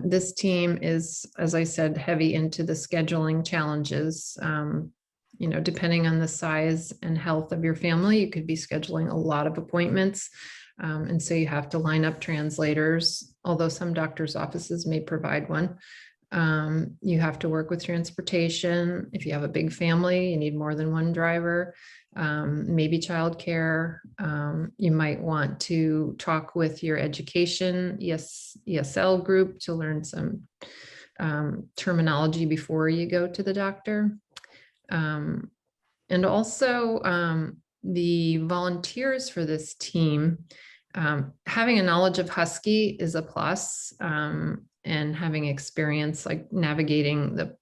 This team is, as I said, heavy into the scheduling challenges. Depending on the size and health of your family, you could be scheduling a lot of appointments. And so you have to line up translators, although some doctors' offices may provide one. You have to work with transportation. If you have a big family, you need more than one driver, maybe childcare. You might want to talk with your education ESL group to learn some terminology before you go to the doctor. And also the volunteers for this team, having a knowledge of Husky is a plus, and having experience like navigating the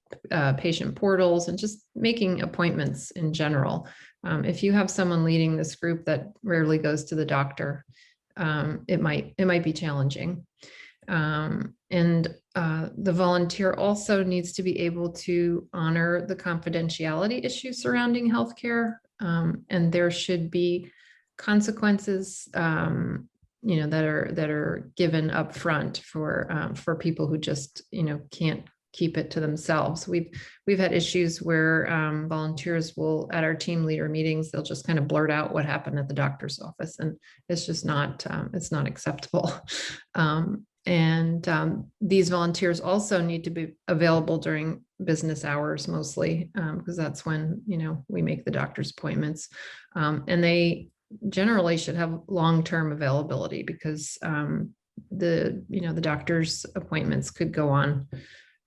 patient portals and just making appointments in general. If you have someone leading this group that rarely goes to the doctor, it might be challenging. The volunteer also needs to be able to honor the confidentiality issues surrounding healthcare, and there should be consequences, that are given up front for people who just can't keep it to themselves. We've had issues where volunteers will, at our team leader meetings, they'll just kind of blurt out what happened at the doctor's office, and it's just not acceptable. These volunteers also need to be available during business hours mostly, because that's when we make the doctor's appointments, and they generally should have long-term availability, because the doctor's appointments could go on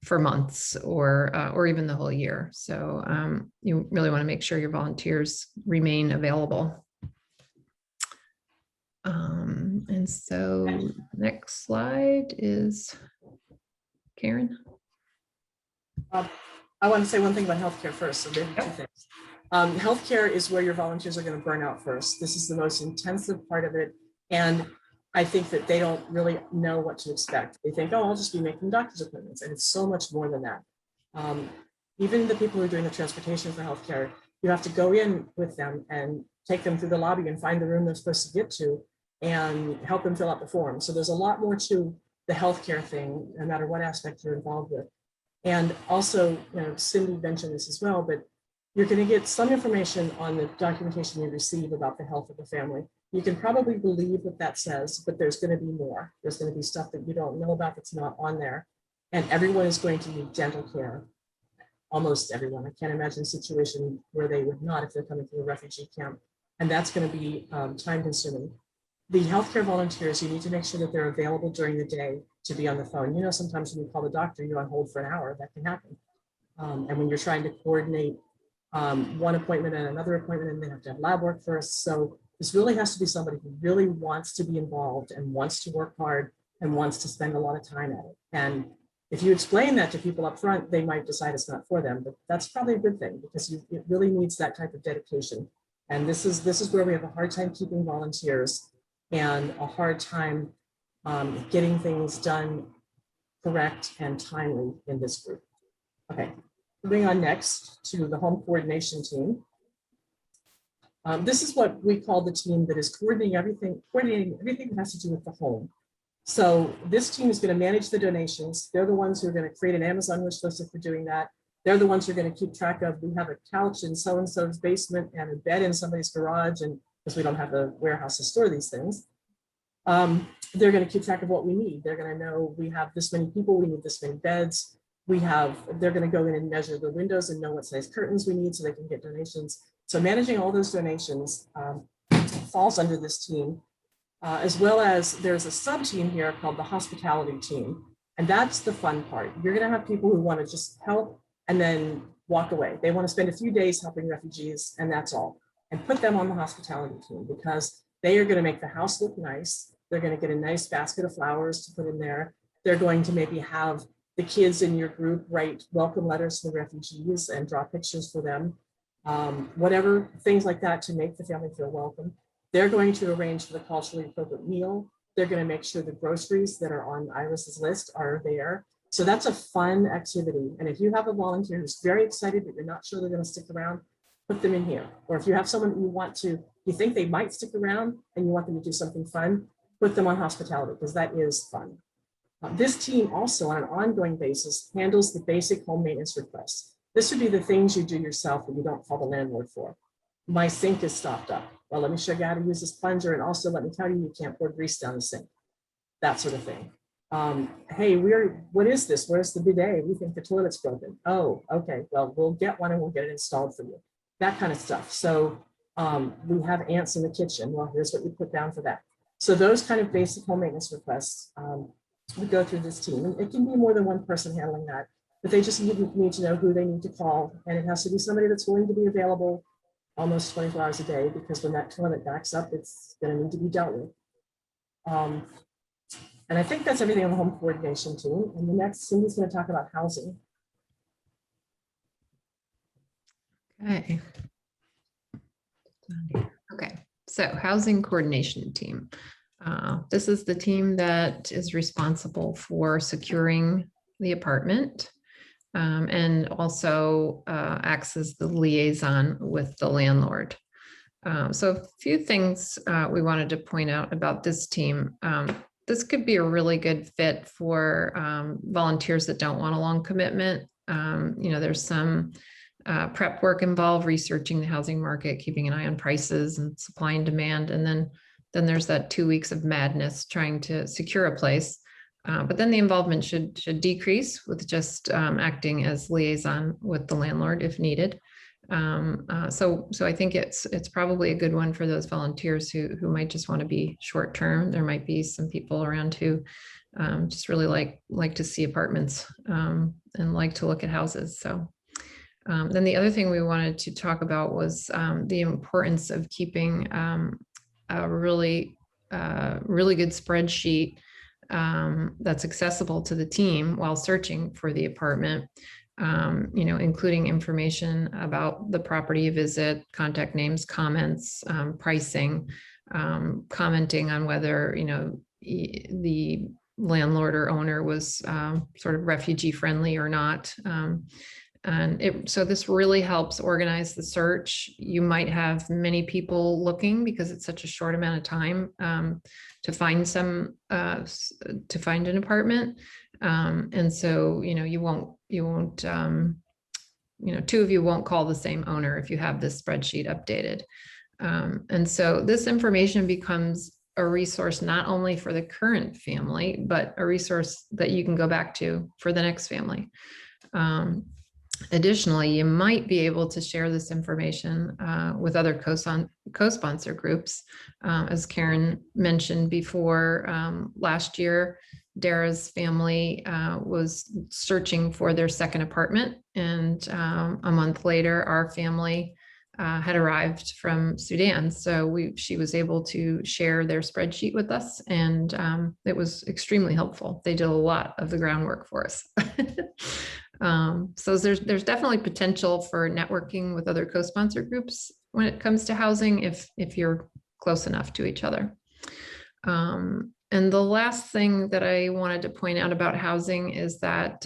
for months or even the whole year. So you really want to make sure your volunteers remain available. And so next slide is Karen. I want to say one thing about healthcare first, so maybe two things. Healthcare is where your volunteers are going to burn out first. This is the most intensive part of it. And I think that they don't really know what to expect. They think, oh, I'll just be making doctor's appointments. And it's so much more than that. Even the people who are doing the transportation for healthcare, you have to go in with them and take them through the lobby and find the room they're supposed to get to and help them fill out the form. So there's a lot more to the healthcare thing, no matter what aspect you're involved with. And also, Cindy mentioned this as well, but you're going to get some information on the documentation you receive about the health of the family. You can probably believe what that says, but there's going to be more. There's going to be stuff that you don't know about that's not on there. And everyone is going to need dental care. Almost everyone. I can't imagine a situation where they would not if they're coming from a refugee camp. And that's going to be time consuming. The healthcare volunteers, you need to make sure that they're available during the day to be on the phone. Sometimes when you call the doctor, you're on hold for an hour. That can happen. And when you're trying to coordinate one appointment and another appointment, and they have to have lab work first. So this really has to be somebody who really wants to be involved and wants to work hard and wants to spend a lot of time at it. And if you explain that to people up front, they might decide it's not for them, but that's probably a good thing, because it really needs that type of dedication. And this is where we have a hard time keeping volunteers and a hard time getting things done correct and timely in this group. Okay. Moving on next to the home coordination team. This is what we call the team that is coordinating everything that has to do with the home. So this team is going to manage the donations. They're the ones who are going to create an Amazon wish list if we're doing that. They're the ones who are going to keep track of, we have a couch in so-and-so's basement and a bed in somebody's garage, and because we don't have a warehouse to store these things. They're going to keep track of what we need. They're going to know we have this many people, we need this many beds. They're going to go in and measure the windows and know what size curtains we need so they can get donations. So managing all those donations falls under this team, as well as there's a sub team here called the hospitality team. And that's the fun part. You're going to have people who want to just help and then walk away. They want to spend a few days helping refugees, and that's all. And put them on the hospitality team because they are going to make the house look nice. They're going to get a nice basket of flowers to put in there. They're going to maybe have the kids in your group write welcome letters to the refugees and draw pictures for them. Whatever, things like that to make the family feel welcome. They're going to arrange for the culturally appropriate meal. They're going to make sure the groceries that are on Iris's list are there. So that's a fun activity. And if you have a volunteer who's very excited, but you're not sure they're going to stick around, put them in here. Or if you have someone you think they might stick around and you want them to do something fun, put them on hospitality because that is fun. This team also on an ongoing basis handles the basic home maintenance requests. This would be the things you do yourself that you don't call the landlord for. My sink is stopped up. Well, let me show you how to use this plunger, and also let me tell you, you can't pour grease down the sink. That sort of thing. Hey, what is this? Where's the bidet? We think the toilet's broken. Oh, okay. Well, we'll get one and we'll get it installed for you. That kind of stuff. So we have ants in the kitchen. Well, here's what you put down for that. So those kind of basic home maintenance requests, we go through this team. And it can be more than one person handling that, but they just need to know who they need to call. And it has to be somebody that's willing to be available almost 24 hours a day, because when that toilet backs up, it's going to need to be dealt with. And I think that's everything on the home coordination team. And the next, Cindy's going to talk about housing. Okay. Okay, so housing coordination team. This is the team that is responsible for securing the apartment and also acts as the liaison with the landlord. So a few things we wanted to point out about this team. This could be a really good fit for volunteers that don't want a long commitment. There's some prep work involved, researching the housing market, keeping an eye on prices and supply and demand. And then there's that 2 weeks of madness trying to secure a place. But then the involvement should decrease with just acting as liaison with the landlord if needed. So I think it's probably a good one for those volunteers who might just want to be short term. There might be some people around who just really like to see apartments and like to look at houses. So then the other thing we wanted to talk about was the importance of keeping a really good spreadsheet that's accessible to the team while searching for the apartment. Including information about the property you visit, contact names, comments, pricing, commenting on whether, the landlord or owner was sort of refugee friendly or not. So this really helps organize the search. You might have many people looking because it's such a short amount of time to find an apartment. And so, you won't, two of you won't call the same owner if you have this spreadsheet updated. And so this information becomes a resource not only for the current family, but a resource that you can go back to for the next family. Additionally, you might be able to share this information with other co-sponsor groups. As Karen mentioned before, last year, Dara's family was searching for their second apartment, and a month later, our family had arrived from Sudan. So she was able to share their spreadsheet with us, and it was extremely helpful. They did a lot of the groundwork for us. So there's definitely potential for networking with other co-sponsor groups when it comes to housing, if you're close enough to each other. And the last thing that I wanted to point out about housing is that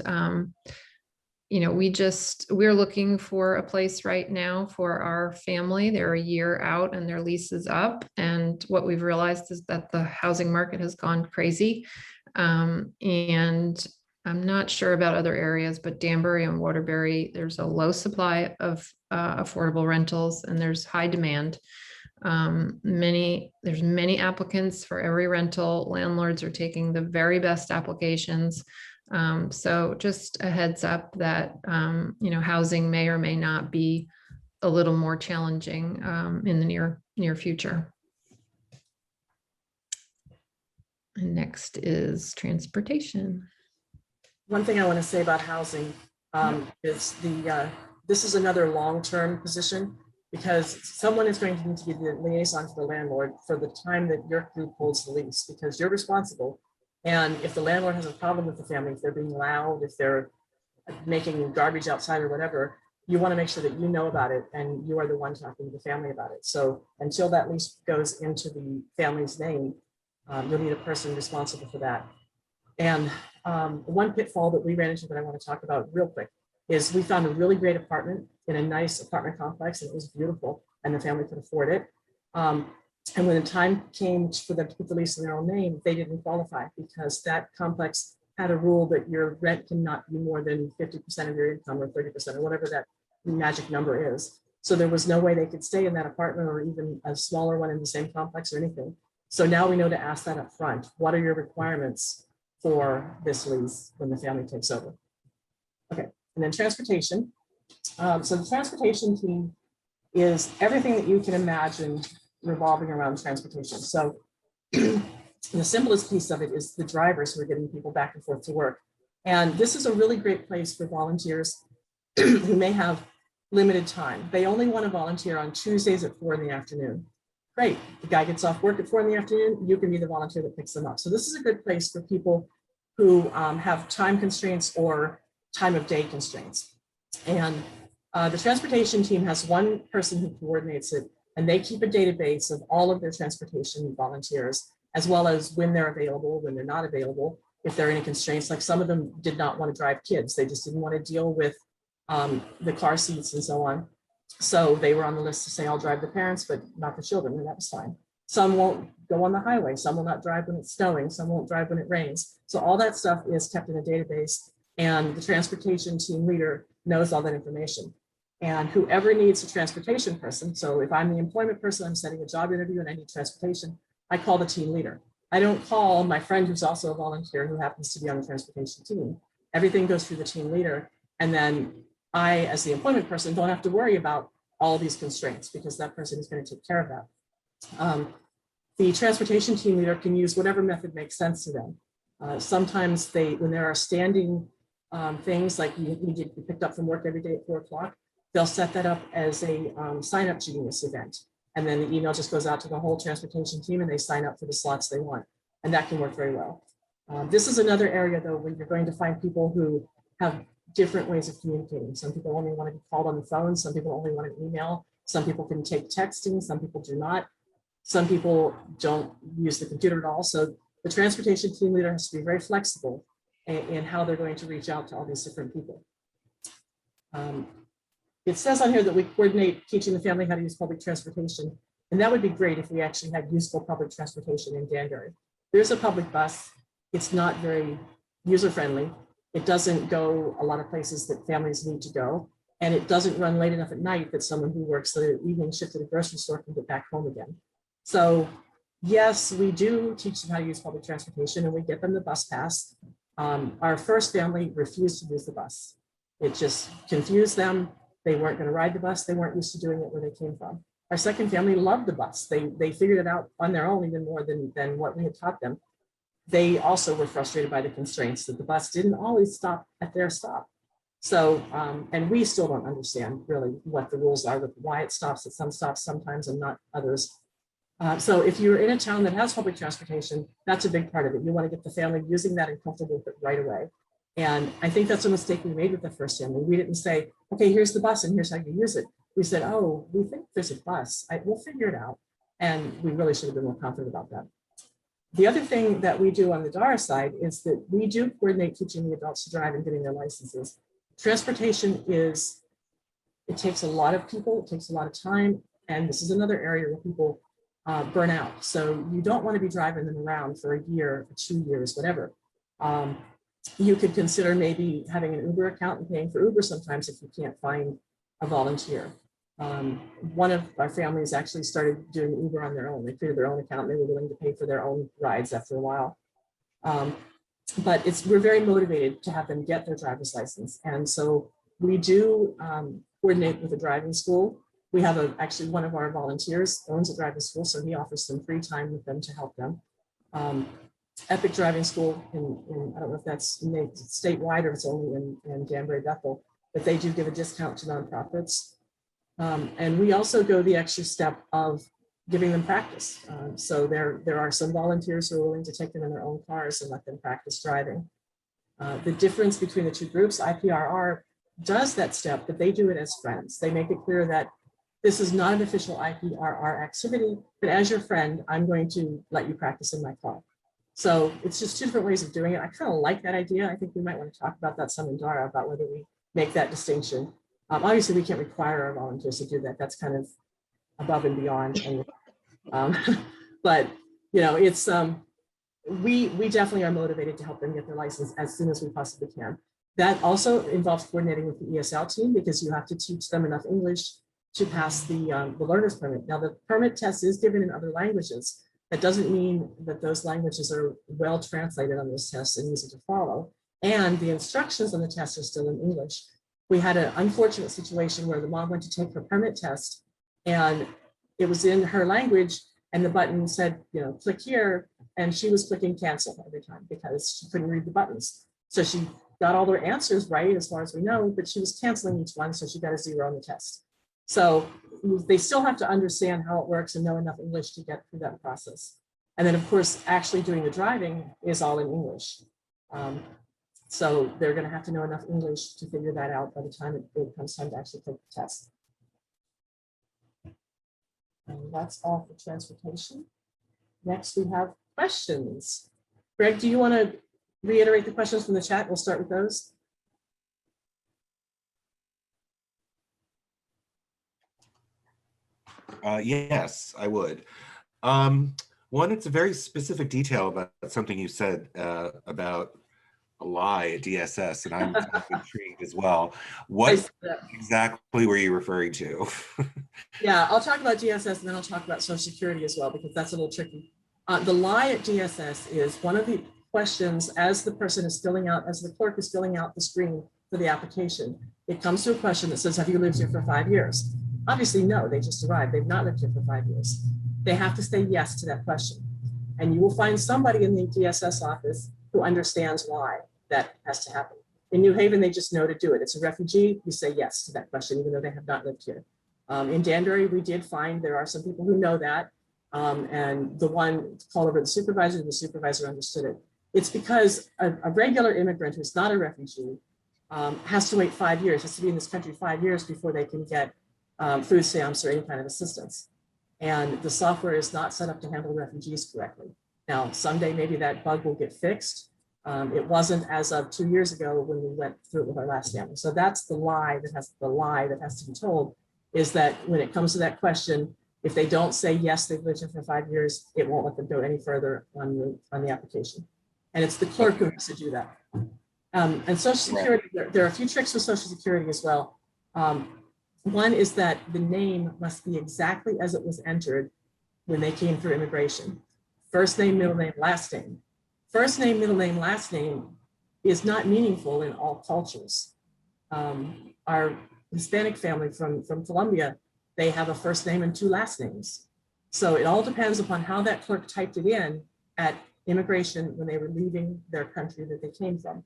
we're looking for a place right now for our family. They're a year out and their lease is up. And what we've realized is that the housing market has gone crazy. And I'm not sure about other areas, but Danbury and Waterbury, there's a low supply of affordable rentals and there's high demand. There's many applicants for every rental. Landlords are taking the very best applications. So just a heads up that, housing may or may not be a little more challenging in the near future. And next is transportation. One thing I want to say about housing is this is another long-term position, because someone is going to need to be the liaison to the landlord for the time that your group holds the lease, because you're responsible. And if the landlord has a problem with the family, if they're being loud, if they're making garbage outside or whatever, you want to make sure that you know about it and you are the one talking to the family about it. So until that lease goes into the family's name, you'll need a person responsible for that. And one pitfall that we ran into that I want to talk about real quick is we found a really great apartment in a nice apartment complex, and it was beautiful and the family could afford it. And when the time came for them to put the lease in their own name, they didn't qualify because that complex had a rule that your rent cannot be more than 50% of your income or 30% or whatever that magic number is. So there was no way they could stay in that apartment or even a smaller one in the same complex or anything. So now we know to ask that up front. What are your requirements for this lease when the family takes over? Okay, and then transportation. So the transportation team is everything that you can imagine revolving around transportation. So the simplest piece of it is the drivers who are getting people back and forth to work. And this is a really great place for volunteers who may have limited time. They only want to volunteer on Tuesdays at 4 in the afternoon. Great, the guy gets off work at 4 in the afternoon, you can be the volunteer that picks them up. So this is a good place for people who have time constraints or time of day constraints. And the transportation team has one person who coordinates it, and they keep a database of all of their transportation volunteers, as well as when they're available, when they're not available, if there are any constraints. Like some of them did not want to drive kids. They just didn't want to deal with the car seats and so on. So they were on the list to say, I'll drive the parents, but not the children, and that was fine. Some won't go on the highway. Some will not drive when it's snowing. Some won't drive when it rains. So all that stuff is kept in a database, and the transportation team leader knows all that information. And whoever needs a transportation person, so if I'm the employment person, I'm setting a job interview and I need transportation, I call the team leader. I don't call my friend who's also a volunteer who happens to be on the transportation team. Everything goes through the team leader. And then I, as the employment person, don't have to worry about all these constraints because that person is going to take care of that. The transportation team leader can use whatever method makes sense to them. Sometimes when there are standing things like you need to be picked up from work every day at 4 o'clock, they'll set that up as a sign up genius event. And then the email just goes out to the whole transportation team and they sign up for the slots they want. And that can work very well. This is another area though, where you're going to find people who have different ways of communicating. Some people only want to be called on the phone. Some people only want an email. Some people can take texting. Some people do not. Some people don't use the computer at all. So the transportation team leader has to be very flexible in how they're going to reach out to all these different people. It says on here that we coordinate teaching the family how to use public transportation. And that would be great if we actually had useful public transportation in Danbury. There's a public bus. It's not very user-friendly. It doesn't go a lot of places that families need to go. And it doesn't run late enough at night that someone who works the evening shift at a grocery store can get back home again. So yes, we do teach them how to use public transportation and we get them the bus pass. Our first family refused to use the bus. It just confused them. They weren't going to ride the bus. They weren't used to doing it where they came from. Our second family loved the bus. They figured it out on their own even more than what we had taught them. They also were frustrated by the constraints that the bus didn't always stop at their stop. So, and we still don't understand really what the rules are, why it stops at some stops sometimes and not others. So if you're in a town that has public transportation, that's a big part of it. You want to get the family using that and comfortable with it right away. And I think that's a mistake we made with the first family. We didn't say, okay, here's the bus and here's how you use it. We said, oh, we think there's a bus. We'll figure it out. And we really should have been more confident about that. The other thing that we do on the DARA side is that we do coordinate teaching the adults to drive and getting their licenses. Transportation it takes a lot of people, it takes a lot of time, and this is another area where people burn out. So you don't want to be driving them around for a year, 2 years, whatever. You could consider maybe having an Uber account and paying for Uber sometimes if you can't find a volunteer. One of our families actually started doing Uber on their own. They created their own account and they were willing to pay for their own rides after a while. But we're very motivated to have them get their driver's license. And so we do coordinate with a driving school. We have actually one of our volunteers owns a driving school, so he offers some free time with them to help them. Epic Driving School, I don't know if that's statewide or if it's only in Danbury, Bethel, but they do give a discount to nonprofits. And we also go the extra step of giving them practice. So there are some volunteers who are willing to take them in their own cars and let them practice driving. The difference between the two groups, IPRR does that step, but they do it as friends. They make it clear that this is not an official IPRR activity, but as your friend, I'm going to let you practice in my car. So it's just two different ways of doing it. I kind of like that idea. I think we might want to talk about that some in Dara about whether we make that distinction. Obviously, we can't require our volunteers to do that. That's kind of above and beyond. But you know, it's we definitely are motivated to help them get their license as soon as we possibly can. That also involves coordinating with the ESL team because you have to teach them enough English to pass the learner's permit. Now, the permit test is given in other languages. That doesn't mean that those languages are well translated on those tests and easy to follow. And the instructions on the test are still in English. We had an unfortunate situation where the mom went to take her permit test and it was in her language and the button said, you know, click here. And she was clicking cancel every time because she couldn't read the buttons. So she got all her answers right, as far as we know, but she was canceling each one. So she got a 0 on the test. So they still have to understand how it works and know enough English to get through that process. And then of course, actually doing the driving is all in English. So they're going to have to know enough English to figure that out by the time it comes time to actually take the test. And that's all for transportation. Next, we have questions. Greg, do you want to reiterate the questions from the chat? We'll start with those. Yes, I would. One, it's a very specific detail about something you said about a lie at DSS, and I'm kind of intrigued as well. What exactly were you referring to? Yeah, I'll talk about DSS and then I'll talk about Social Security as well, because that's a little tricky. The lie at DSS is one of the questions as the person is filling out, as the clerk is filling out the screen for the application. It comes to a question that says, have you lived here for 5 years? Obviously, no, they just arrived. They've not lived here for 5 years. They have to say yes to that question. And you will find somebody in the DSS office who understands why that has to happen. In New Haven, they just know to do it. It's a refugee, you say yes to that question, even though they have not lived here. In Danbury, we did find there are some people who know that. And the one called over the supervisor understood it. It's because a regular immigrant who's not a refugee has to wait 5 years, has to be in this country 5 years before they can get food stamps or any kind of assistance. And the software is not set up to handle refugees correctly. Now, someday maybe that bug will get fixed. It wasn't as of 2 years ago when we went through it with our last family. So that's the lie that has to be told, is that when it comes to that question, if they don't say yes, they've lived here for 5 years, it won't let them go any further on the application. And it's the clerk who has to do that. And Social Security, there are a few tricks with Social Security as well. One is that the name must be exactly as it was entered when they came through immigration. First name, middle name, last name. First name, middle name, last name is not meaningful in all cultures. Our Hispanic family from Colombia, they have a first name and 2 last names. So it all depends upon how that clerk typed it in at immigration when they were leaving their country that they came from.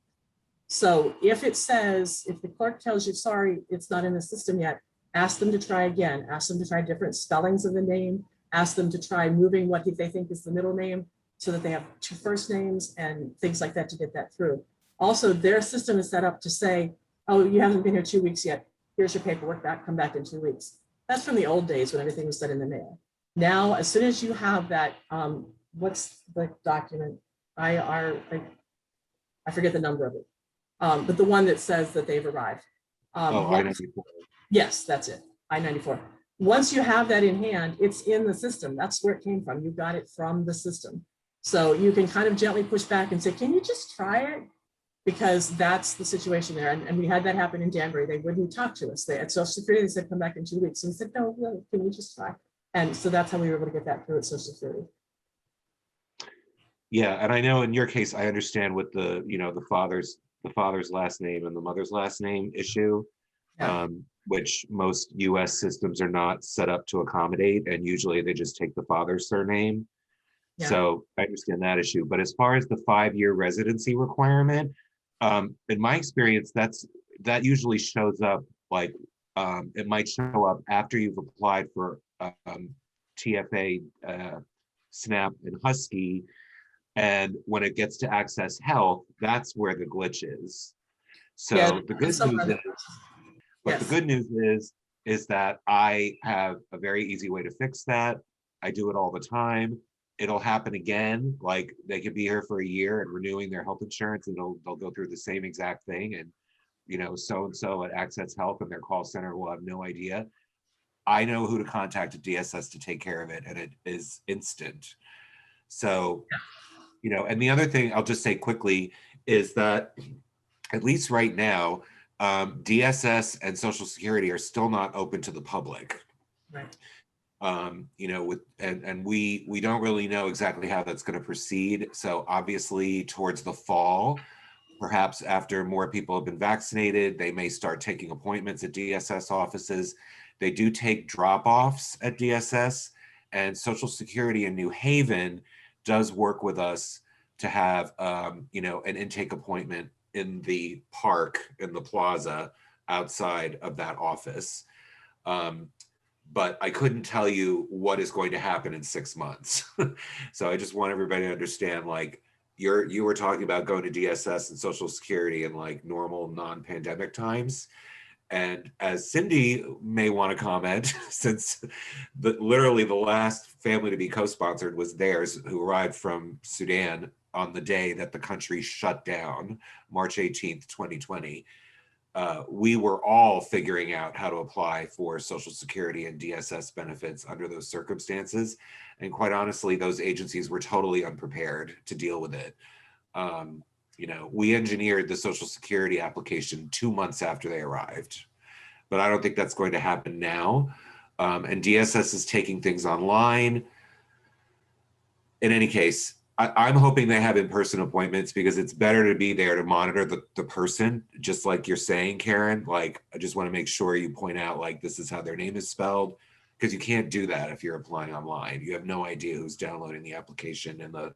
So if it says, if the clerk tells you, sorry, it's not in the system yet, ask them to try again, ask them to try different spellings of the name, ask them to try moving what they think is the middle name so that they have 2 first names and things like that to get that through. Also, their system is set up to say, oh, you haven't been here 2 weeks yet. Here's your paperwork back, come back in 2 weeks. That's from the old days when everything was done in the mail. Now, as soon as you have that, what's the document? I forget the number of it. but the one that says that they've arrived. Oh, I-94. Yes, that's it, I-94. Once you have that in hand, it's in the system. That's where it came from. You got it from the system. So you can kind of gently push back and say, can you just try it? Because that's the situation there. And we had that happen in Danbury. They wouldn't talk to us. They at Social Security, they said, come back in 2 weeks. And we said, no, can we just try? And so that's how we were able to get that through at Social Security. Yeah, and I know in your case, I understand with the, you know, the father's last name and the mother's last name issue, Yeah. which most US systems are not set up to accommodate, and usually they just take the father's surname. Yeah. So I understand that issue. But as far as the 5-year residency requirement, in my experience, that usually shows up like it might show up after you've applied for TFA, SNAP, and Husky. And when it gets to Access Health, that's where the glitch is. So Yeah, the good some news are- is, but the Yes. good news is that I have a very easy way to fix that. I do it all the time. It'll happen again. Like they could be here for a year and renewing their health insurance, and they'll go through the same exact thing. And you know, so and so at Access Health and their call center will have no idea. I know who to contact at DSS to take care of it, and it is instant. So, you know, and the other thing I'll just say quickly is that at least right now, DSS and Social Security are still not open to the public. Right. You know, and we don't really know exactly how that's going to proceed. So obviously towards the fall, perhaps after more people have been vaccinated, they may start taking appointments at DSS offices. They do take drop-offs at DSS, and Social Security in New Haven does work with us to have, you know, an intake appointment in the park, in the plaza outside of that office. But I couldn't tell you what is going to happen in 6 months. So I just want everybody to understand, like, you were talking about going to DSS and Social Security in like normal non-pandemic times. And as Cindy may want to comment, since literally the last family to be co-sponsored was theirs, who arrived from Sudan on the day that the country shut down, March 18th, 2020. We were all figuring out how to apply for Social Security and DSS benefits under those circumstances. And quite honestly, those agencies were totally unprepared to deal with it. You know, we engineered the Social Security application 2 months after they arrived, but I don't think that's going to happen now. And DSS is taking things online. In any case, I'm hoping they have in-person appointments, because it's better to be there to monitor the person, just like you're saying, Karen. Like, I just want to make sure you point out, like, this is how their name is spelled, because you can't do that if you're applying online. You have no idea who's downloading the application in the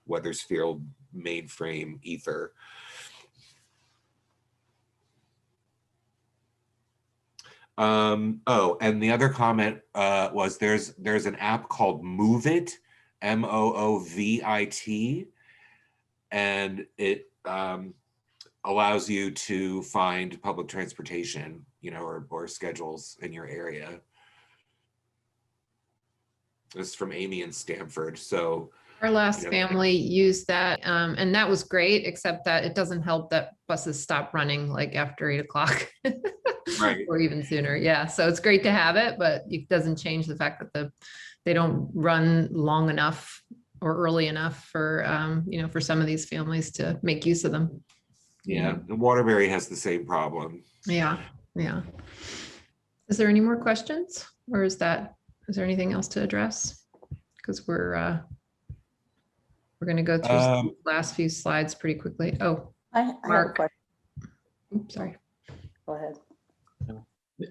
Wethersfield mainframe ether. Oh, and the other comment was there's an app called Move It, MOOVIT, and it allows you to find public transportation, you know, or schedules in your area. This is from Amy in Stanford. So Our last you know, family used that, and that was great, except that it doesn't help that buses stop running like after 8 o'clock. Right. Or even sooner. Yeah. So it's great to have it, but it doesn't change the fact that they don't run long enough or early enough for, you know, for some of these families to make use of them. Yeah, and Waterbury has the same problem. Yeah. Yeah. Is there any more questions, or is there anything else to address? Because we're going to go through the last few slides pretty quickly. Oh, I have a Mark. question. oops, sorry. Go ahead.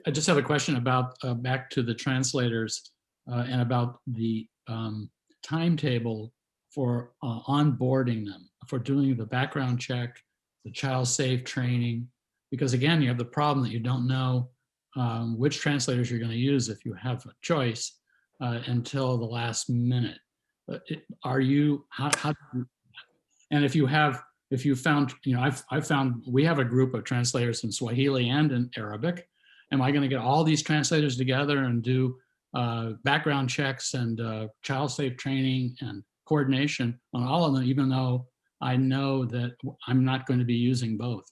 I just have a question about back to the translators and about the timetable for onboarding them, for doing the background check, the child safe training, because again, you have the problem that you don't know which translators you're going to use if you have a choice until the last minute. Are you, and if you found, you know, I've found we have a group of translators in Swahili and in Arabic. Am I going to get all these translators together and do background checks and child safe training and coordination on all of them, even though I know that I'm not going to be using both?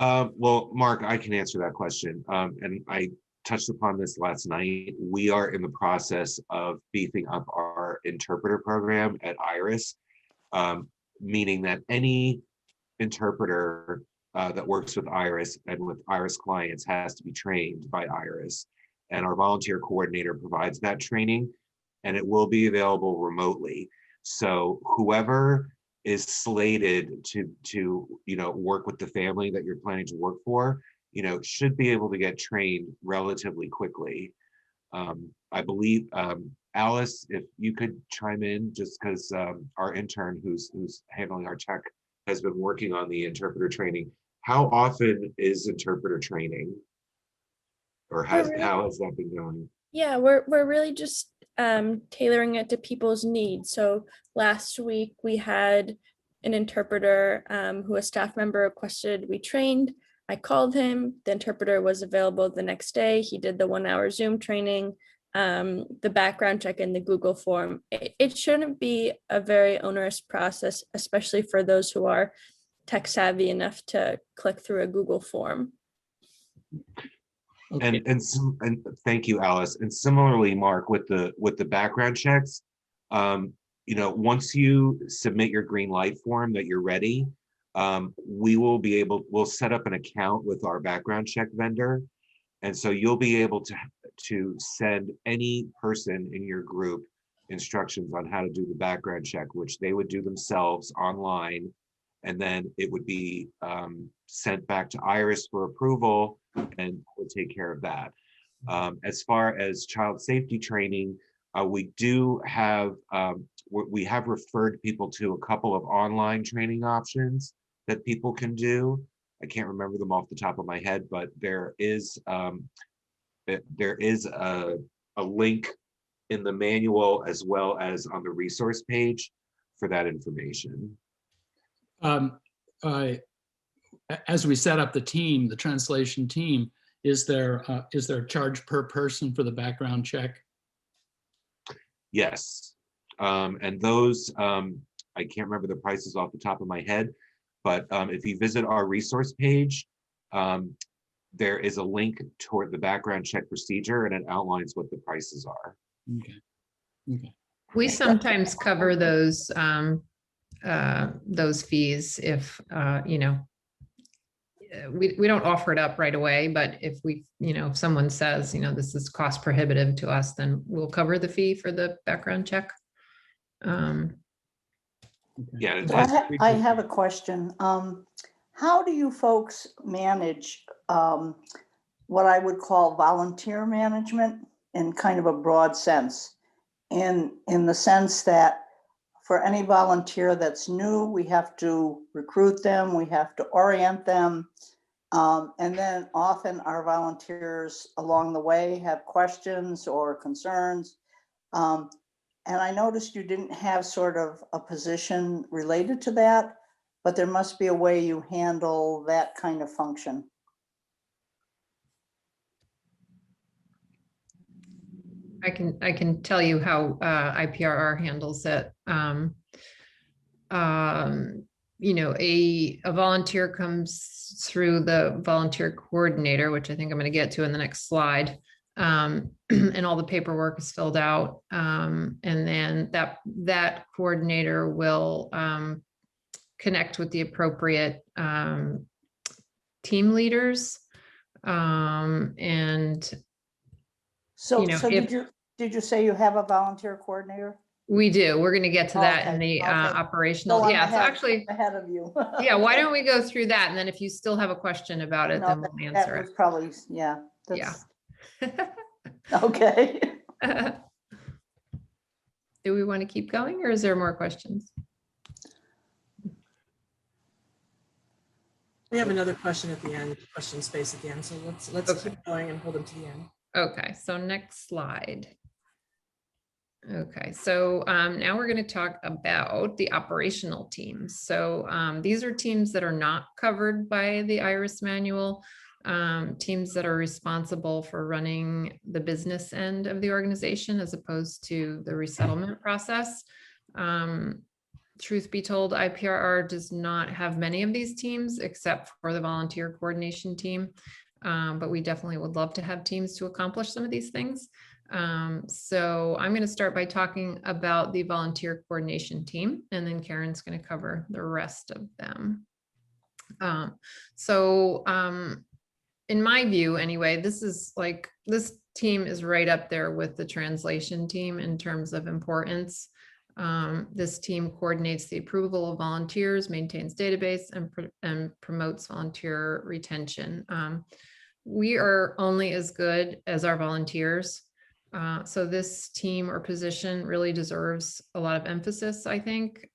Well, Mark, I can answer that question. And I touched upon this last night. We are in the process of beefing up our interpreter program at IRIS, meaning that any interpreter that works with IRIS and with IRIS clients has to be trained by IRIS. And our volunteer coordinator provides that training, and it will be available remotely. So whoever is slated to work with the family that you're planning to work for, should be able to get trained relatively quickly. I believe, Alice, if you could chime in, just because our intern who's handling our tech has been working on the interpreter training. How often is interpreter training, or how has that been going? Yeah, we're really just tailoring it to people's needs. So last week we had an interpreter who a staff member requested we trained. I called him. The interpreter was available the next day. He did the 1 hour Zoom training, the background check in the Google form. It shouldn't be a very onerous process, especially for those who are tech savvy enough to click through a Google form. Okay. And thank you, Alice. And similarly, Mark, with the background checks, once you submit your green light form that you're ready, we'll set up an account with our background check vendor. And so you'll be able to send any person in your group instructions on how to do the background check, which they would do themselves online. And then it would be sent back to IRIS for approval, and we'll take care of that. As far as child safety training, we have referred people to a couple of online training options that people can do. I can't remember them off the top of my head, but there is a link in the manual as well as on the resource page for that information. As we set up the team, the translation team, is there a charge per person for the background check? Yes, and those, I can't remember the prices off the top of my head, but if you visit our resource page, there is a link toward the background check procedure, and it outlines what the prices are. Okay. We sometimes cover those fees if, we don't offer it up right away, but if if someone says, this is cost prohibitive to us, then we'll cover the fee for the background check. Yeah. So I have a question. How do you folks manage what I would call volunteer management in kind of a broad sense? In the sense that for any volunteer that's new, we have to recruit them, we have to orient them. And then often our volunteers along the way have questions or concerns. And I noticed you didn't have sort of a position related to that, but there must be a way you handle that kind of function. I can tell you how IPRR handles it. A volunteer comes through the volunteer coordinator, which I think I'm going to get to in the next slide. And all the paperwork is filled out. And then that coordinator will connect with the appropriate team leaders. So did you say you have a volunteer coordinator? We do. We're going to get to that in Okay, the okay. operational. So I'm Yeah. So ahead- actually, ahead of you. yeah. Why don't we go through that? And then if you still have a question about it, No, then we'll that answer was probably, yeah. Yeah. Okay. it. Do we want to keep going, or is there more questions? We have another question at the end, question space at the end. So let's Okay. keep going and hold them to the end. Okay, so next slide. Okay, so now we're going to talk about the operational teams. So these are teams that are not covered by the IRIS manual, teams that are responsible for running the business end of the organization as opposed to the resettlement process. truth be told, IPRR does not have many of these teams except for the volunteer coordination team. But we definitely would love to have teams to accomplish some of these things. So I'm going to start by talking about the volunteer coordination team, and then Karen's going to cover the rest of them. In my view, anyway, this team is right up there with the translation team in terms of importance. This team coordinates the approval of volunteers, maintains database, and promotes volunteer retention. We are only as good as our volunteers. So this team or position really deserves a lot of emphasis, I think.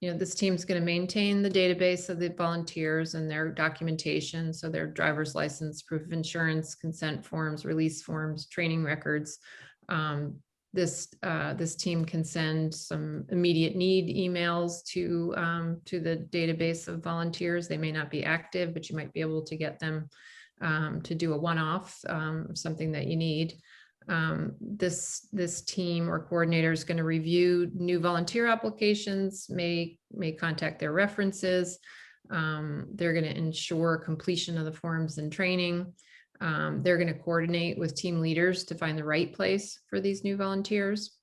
This team's going to maintain the database of the volunteers and their documentation. So their driver's license, proof of insurance, consent forms, release forms, training records. This team can send some immediate need emails to the database of volunteers. They may not be active, but you might be able to get them to do a one-off, something that you need. This team or coordinator is going to review new volunteer applications, may contact their references. They're going to ensure completion of the forms and training. They're going to coordinate with team leaders to find the right place for these new volunteers.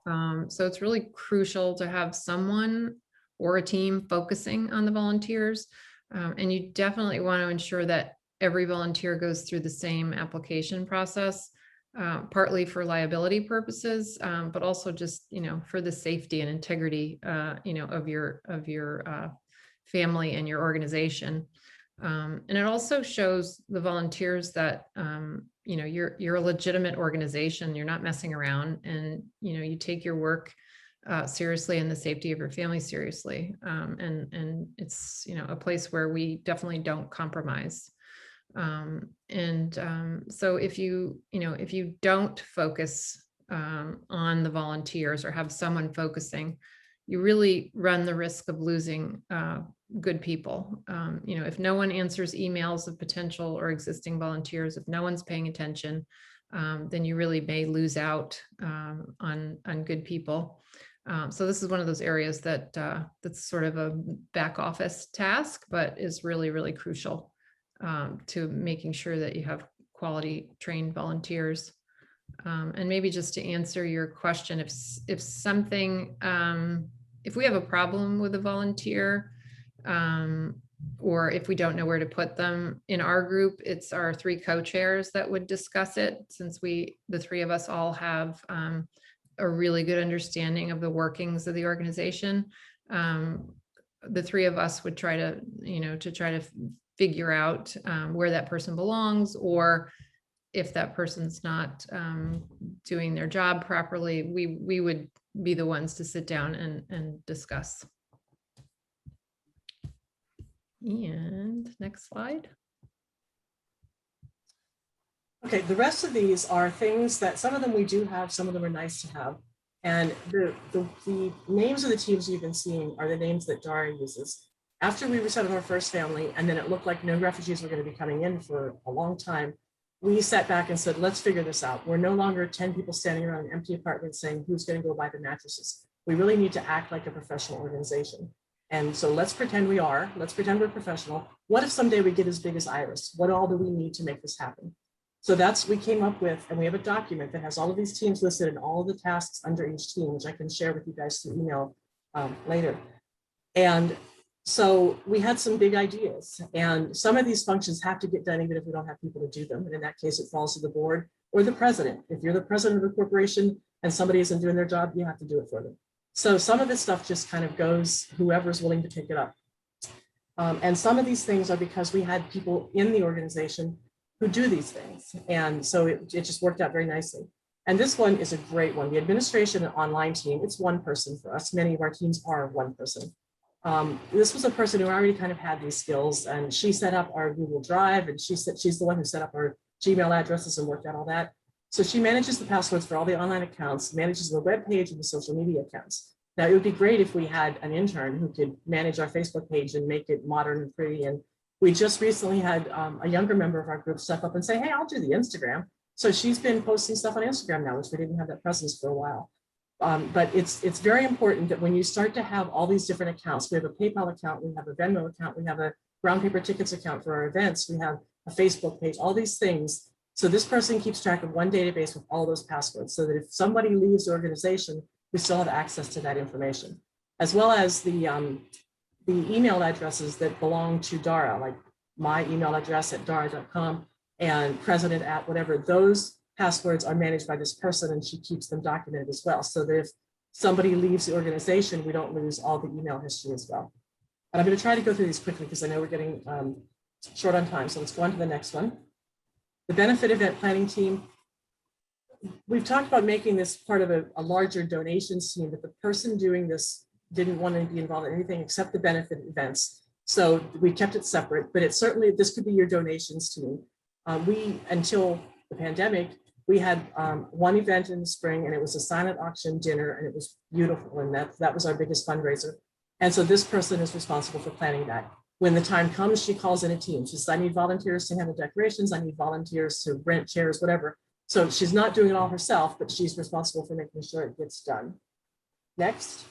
So it's really crucial to have someone or a team focusing on the volunteers. And you definitely want to ensure that every volunteer goes through the same application process, partly for liability purposes, but also just, for the safety and integrity, of your family and your organization. And it also shows the volunteers that, you're a legitimate organization. You're not messing around, and, you take your work seriously and the safety of your family seriously. And it's, a place where we definitely don't compromise. So if you don't focus on the volunteers or have someone focusing, you really run the risk of losing good people. If no one answers emails of potential or existing volunteers, if no one's paying attention, then you really may lose out on good people. So this is one of those areas that's sort of a back office task, but is really, really crucial to making sure that you have quality trained volunteers. And maybe just to answer your question, if we have a problem with a volunteer, or if we don't know where to put them in our group, it's our 3 co-chairs that would discuss it, since the 3 of us all have a really good understanding of the workings of the organization. The 3 of us would try to figure out where that person belongs, or if that person's not doing their job properly, we would be the ones to sit down and discuss. And next slide. Okay, the rest of these are things that some of them we do have, some of them are nice to have. And the names of the teams you've been seeing are the names that Dara uses. After we resettled our first family, and then it looked like no refugees were going to be coming in for a long time, we sat back and said, let's figure this out. We're no longer 10 people standing around an empty apartment saying, who's going to go buy the mattresses? We really need to act like a professional organization. And so let's pretend we are. Let's pretend we're professional. What if someday we get as big as Iris? What all do we need to make this happen? So we came up with, and we have a document that has all of these teams listed and all of the tasks under each team, which I can share with you guys through email later. And so we had some big ideas, and some of these functions have to get done even if we don't have people to do them. And in that case, it falls to the board or the president. If you're the president of the corporation and somebody isn't doing their job, you have to do it for them. So some of this stuff just kind of goes, whoever's willing to pick it up. And some of these things are because we had people in the organization who do these things. And so it just worked out very nicely. And this one is a great one. The administration and online team, it's one person for us. Many of our teams are one person. This was a person who already kind of had these skills, and she set up our Google Drive, and she's the one who set up our Gmail addresses and worked out all that. So she manages the passwords for all the online accounts, manages the web page and the social media accounts. Now, it would be great if we had an intern who could manage our Facebook page and make it modern and pretty. And we just recently had a younger member of our group step up and say, hey, I'll do the Instagram. So she's been posting stuff on Instagram now, which we didn't have that presence for a while. But it's very important that when you start to have all these different accounts, we have a PayPal account, we have a Venmo account, we have a Brown Paper Tickets account for our events, we have a Facebook page, all these things. So this person keeps track of one database with all those passwords so that if somebody leaves the organization, we still have access to that information, as well as the email addresses that belong to Dara, like my email address at dara.com and president at whatever. Those passwords are managed by this person and she keeps them documented as well. So that if somebody leaves the organization, we don't lose all the email history as well. And I'm going to try to go through these quickly because I know we're getting short on time. So let's go on to the next one. The benefit event planning team. We've talked about making this part of a larger donations team, but the person doing this didn't want to be involved in anything except the benefit events. So we kept it separate, but it certainly, this could be your donations team. Until the pandemic, we had one event in the spring and it was a silent auction dinner and it was beautiful. And that was our biggest fundraiser. And so this person is responsible for planning that. When the time comes, she calls in a team. She says, I need volunteers to handle decorations. I need volunteers to rent chairs, whatever. So she's not doing it all herself, but she's responsible for making sure it gets done. Next.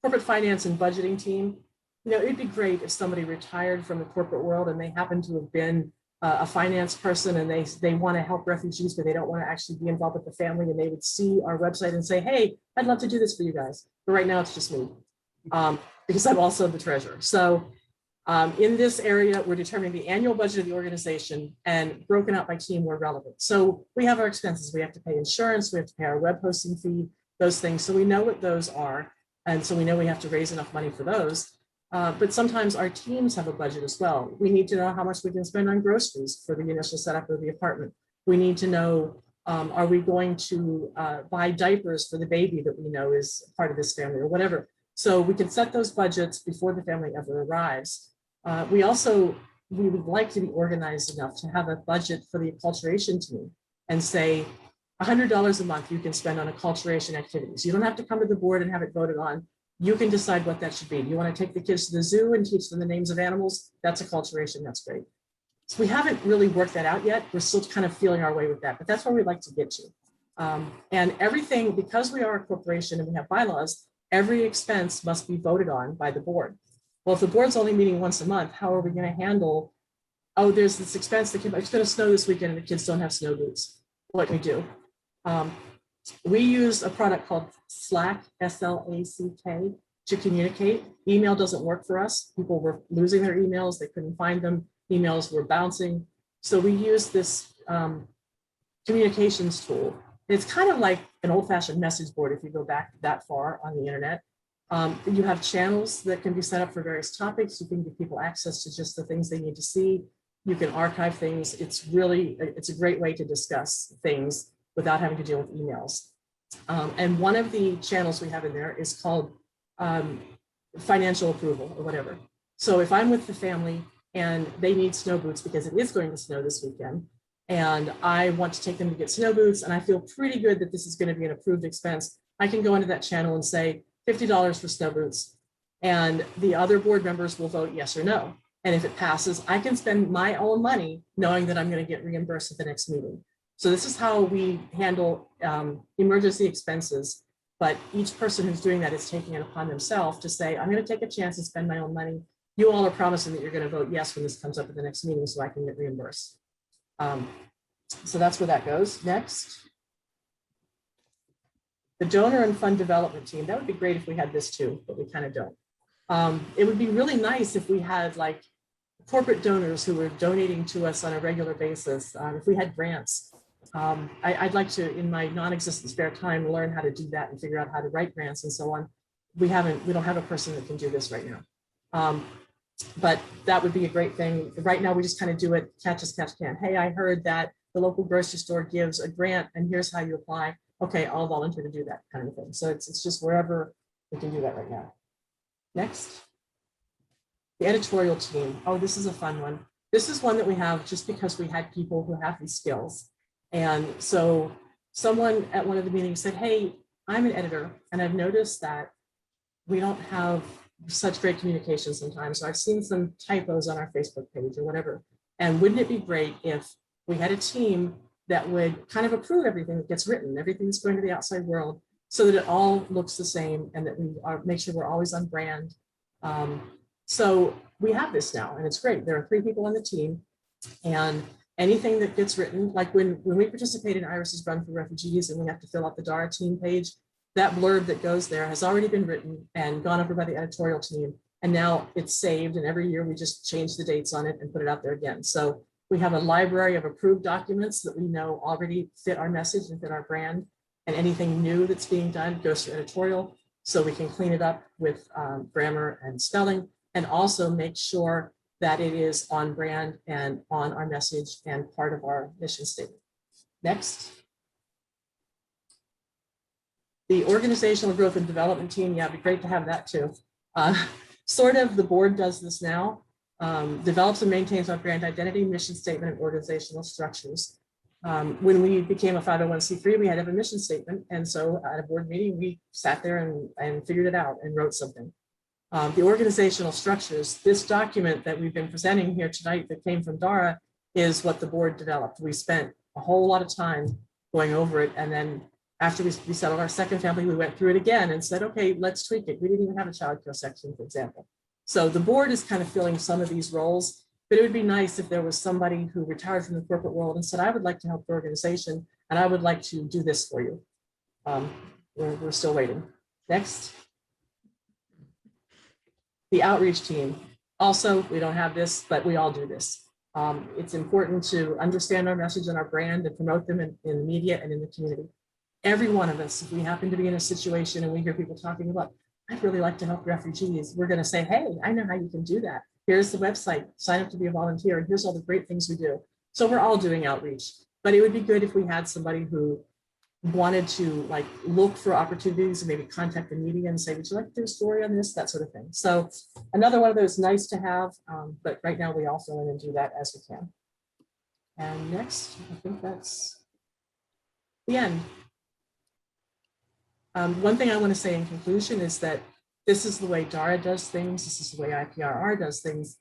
Corporate finance and budgeting team. You know, it'd be great if somebody retired from the corporate world and they happen to have been a finance person and they want to help refugees, but they don't want to actually be involved with the family, and they would see our website and say, hey, I'd love to do this for you guys. But right now it's just me because I'm also the treasurer. So in this area, we're determining the annual budget of the organization and broken out by team where relevant. So we have our expenses. We have to pay insurance. We have to pay our web hosting fee, those things. So we know what those are. And so we know we have to raise enough money for those. But sometimes our teams have a budget as well. We need to know how much we can spend on groceries for the initial setup of the apartment. We need to know, are we going to buy diapers for the baby that we know is part of this family or whatever. So we can set those budgets before the family ever arrives. We would like to be organized enough to have a budget for the acculturation team and say $100 a month you can spend on acculturation activities. You don't have to come to the board and have it voted on. You can decide what that should be. Do you want to take the kids to the zoo and teach them the names of animals? That's acculturation, that's great. So we haven't really worked that out yet. We're still kind of feeling our way with that, but that's where we'd like to get to. And everything, because we are a corporation and we have bylaws, every expense must be voted on by the board. Well, if the board's only meeting once a month, how are we going to handle, oh, there's this expense that it's going to snow this weekend and the kids don't have snow boots. What do we do? We use a product called Slack, S-L-A-C-K, to communicate. Email doesn't work for us. People were losing their emails. They couldn't find them. Emails were bouncing. So we use this communications tool. It's kind of like an old-fashioned message board if you go back that far on the internet. You have channels that can be set up for various topics. You can give people access to just the things they need to see. You can archive things. It's a great way to discuss things without having to deal with emails. And one of the channels we have in there is called financial approval or whatever. So if I'm with the family and they need snow boots because it is going to snow this weekend, and I want to take them to get snow boots, and I feel pretty good that this is going to be an approved expense, I can go into that channel and say $50 for snow boots, and the other board members will vote yes or no. And if it passes, I can spend my own money knowing that I'm going to get reimbursed at the next meeting. So this is how we handle emergency expenses, but each person who's doing that is taking it upon themselves to say, I'm going to take a chance and spend my own money. You all are promising that you're going to vote yes when this comes up at the next meeting so I can get reimbursed. So that's where that goes. Next. The donor and fund development team. That would be great if we had this too, but we kind of don't. It would be really nice if we had like corporate donors who were donating to us on a regular basis. If we had grants. I'd like to, in my non-existent spare time, learn how to do that and figure out how to write grants and so on. We don't have a person that can do this right now. But that would be a great thing. Right now, we just kind of do it, catch as catch can. Hey, I heard that the local grocery store gives a grant and here's how you apply. Okay, I'll volunteer to do that kind of thing. So it's just wherever we can do that right now. Next. The editorial team. Oh, this is a fun one. This is one that we have just because we had people who have these skills. And so someone at one of the meetings said, hey, I'm an editor and I've noticed that we don't have such great communication sometimes. So I've seen some typos on our Facebook page or whatever. And wouldn't it be great if we had a team that would kind of approve everything that gets written, everything that's going to the outside world, so that it all looks the same and that we make sure we're always on brand. So we have this now, and it's great. There are 3 people on the team, and anything that gets written, like when we participate in Iris's Run for Refugees and we have to fill out the DARA team page, that blurb that goes there has already been written and gone over by the editorial team. And now it's saved, and every year we just change the dates on it and put it out there again. So we have a library of approved documents that we know already fit our message and fit our brand. And anything new that's being done goes to editorial, so we can clean it up with grammar and spelling, and also make sure that it is on brand and on our message and part of our mission statement. Next. The organizational growth and development team, yeah, it'd be great to have that too. Sort of the board does this now, develops and maintains our brand identity, mission statement, and organizational structures. When we became a 501c3, we had to have a mission statement. And so at a board meeting, we sat there and figured it out and wrote something. The organizational structures, this document that we've been presenting here tonight that came from DARA is what the board developed. We spent a whole lot of time going over it. And then after we settled our second family, we went through it again and said, okay, let's tweak it. We didn't even have a child care section, for example. So the board is kind of filling some of these roles, but it would be nice if there was somebody who retired from the corporate world and said, I would like to help the organization and I would like to do this for you. We're still waiting. Next. The outreach team. Also, we don't have this, but we all do this. It's important to understand our message and our brand and promote them in the media and in the community. Every one of us, if we happen to be in a situation and we hear people talking about, I'd really like to help refugees, we're going to say, hey, I know how you can do that. Here's the website, sign up to be a volunteer, and here's all the great things we do. So we're all doing outreach, but it would be good if we had somebody who wanted to like look for opportunities and maybe contact the media and say, would you like to do a story on this, that sort of thing. So another one of those nice to have, but right now we all fill in and do that as we can. And next, I think that's the end. One thing I want to say in conclusion is that this is the way DARA does things. This is the way IPRR does things.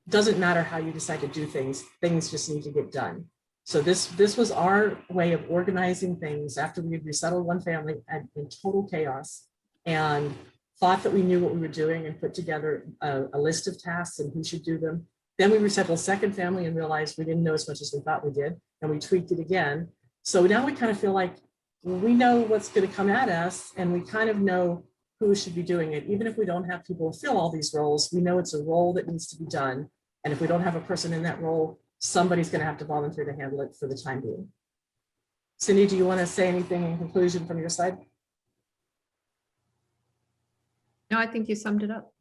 Doesn't matter how you decide to do things, things just need to get done. So this was our way of organizing things after we had resettled one family in total chaos and thought that we knew what we were doing and put together a list of tasks and who should do them. Then we resettled a second family and realized we didn't know as much as we thought we did, and we tweaked it again. So now we kind of feel like we know what's going to come at us and we kind of know who should be doing it. Even if we don't have people fill all these roles, we know it's a role that needs to be done. And if we don't have a person in that role, somebody's going to have to volunteer to handle it for the time being. Cindy, do you want to say anything in conclusion from your side? No, I think you summed it up.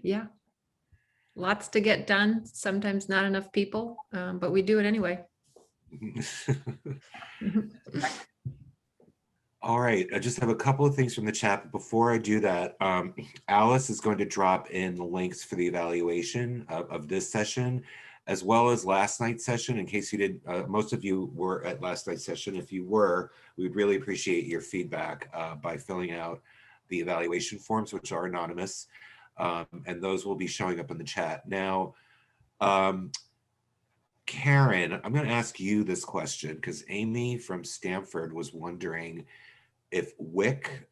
Yeah. Lots to get done. Sometimes not enough people, but we do it anyway. All right, I just have a couple of things from the chat. But before I do that, Alice is going to drop in the links for the evaluation of this session, as well as last night's session. In case you did, most of you were at last night's session. If you were, we'd really appreciate your feedback by filling out the evaluation forms, which are anonymous, and those will be showing up in the chat. Now, Karen, I'm going to ask you this question because Amy from Stanford was wondering if WIC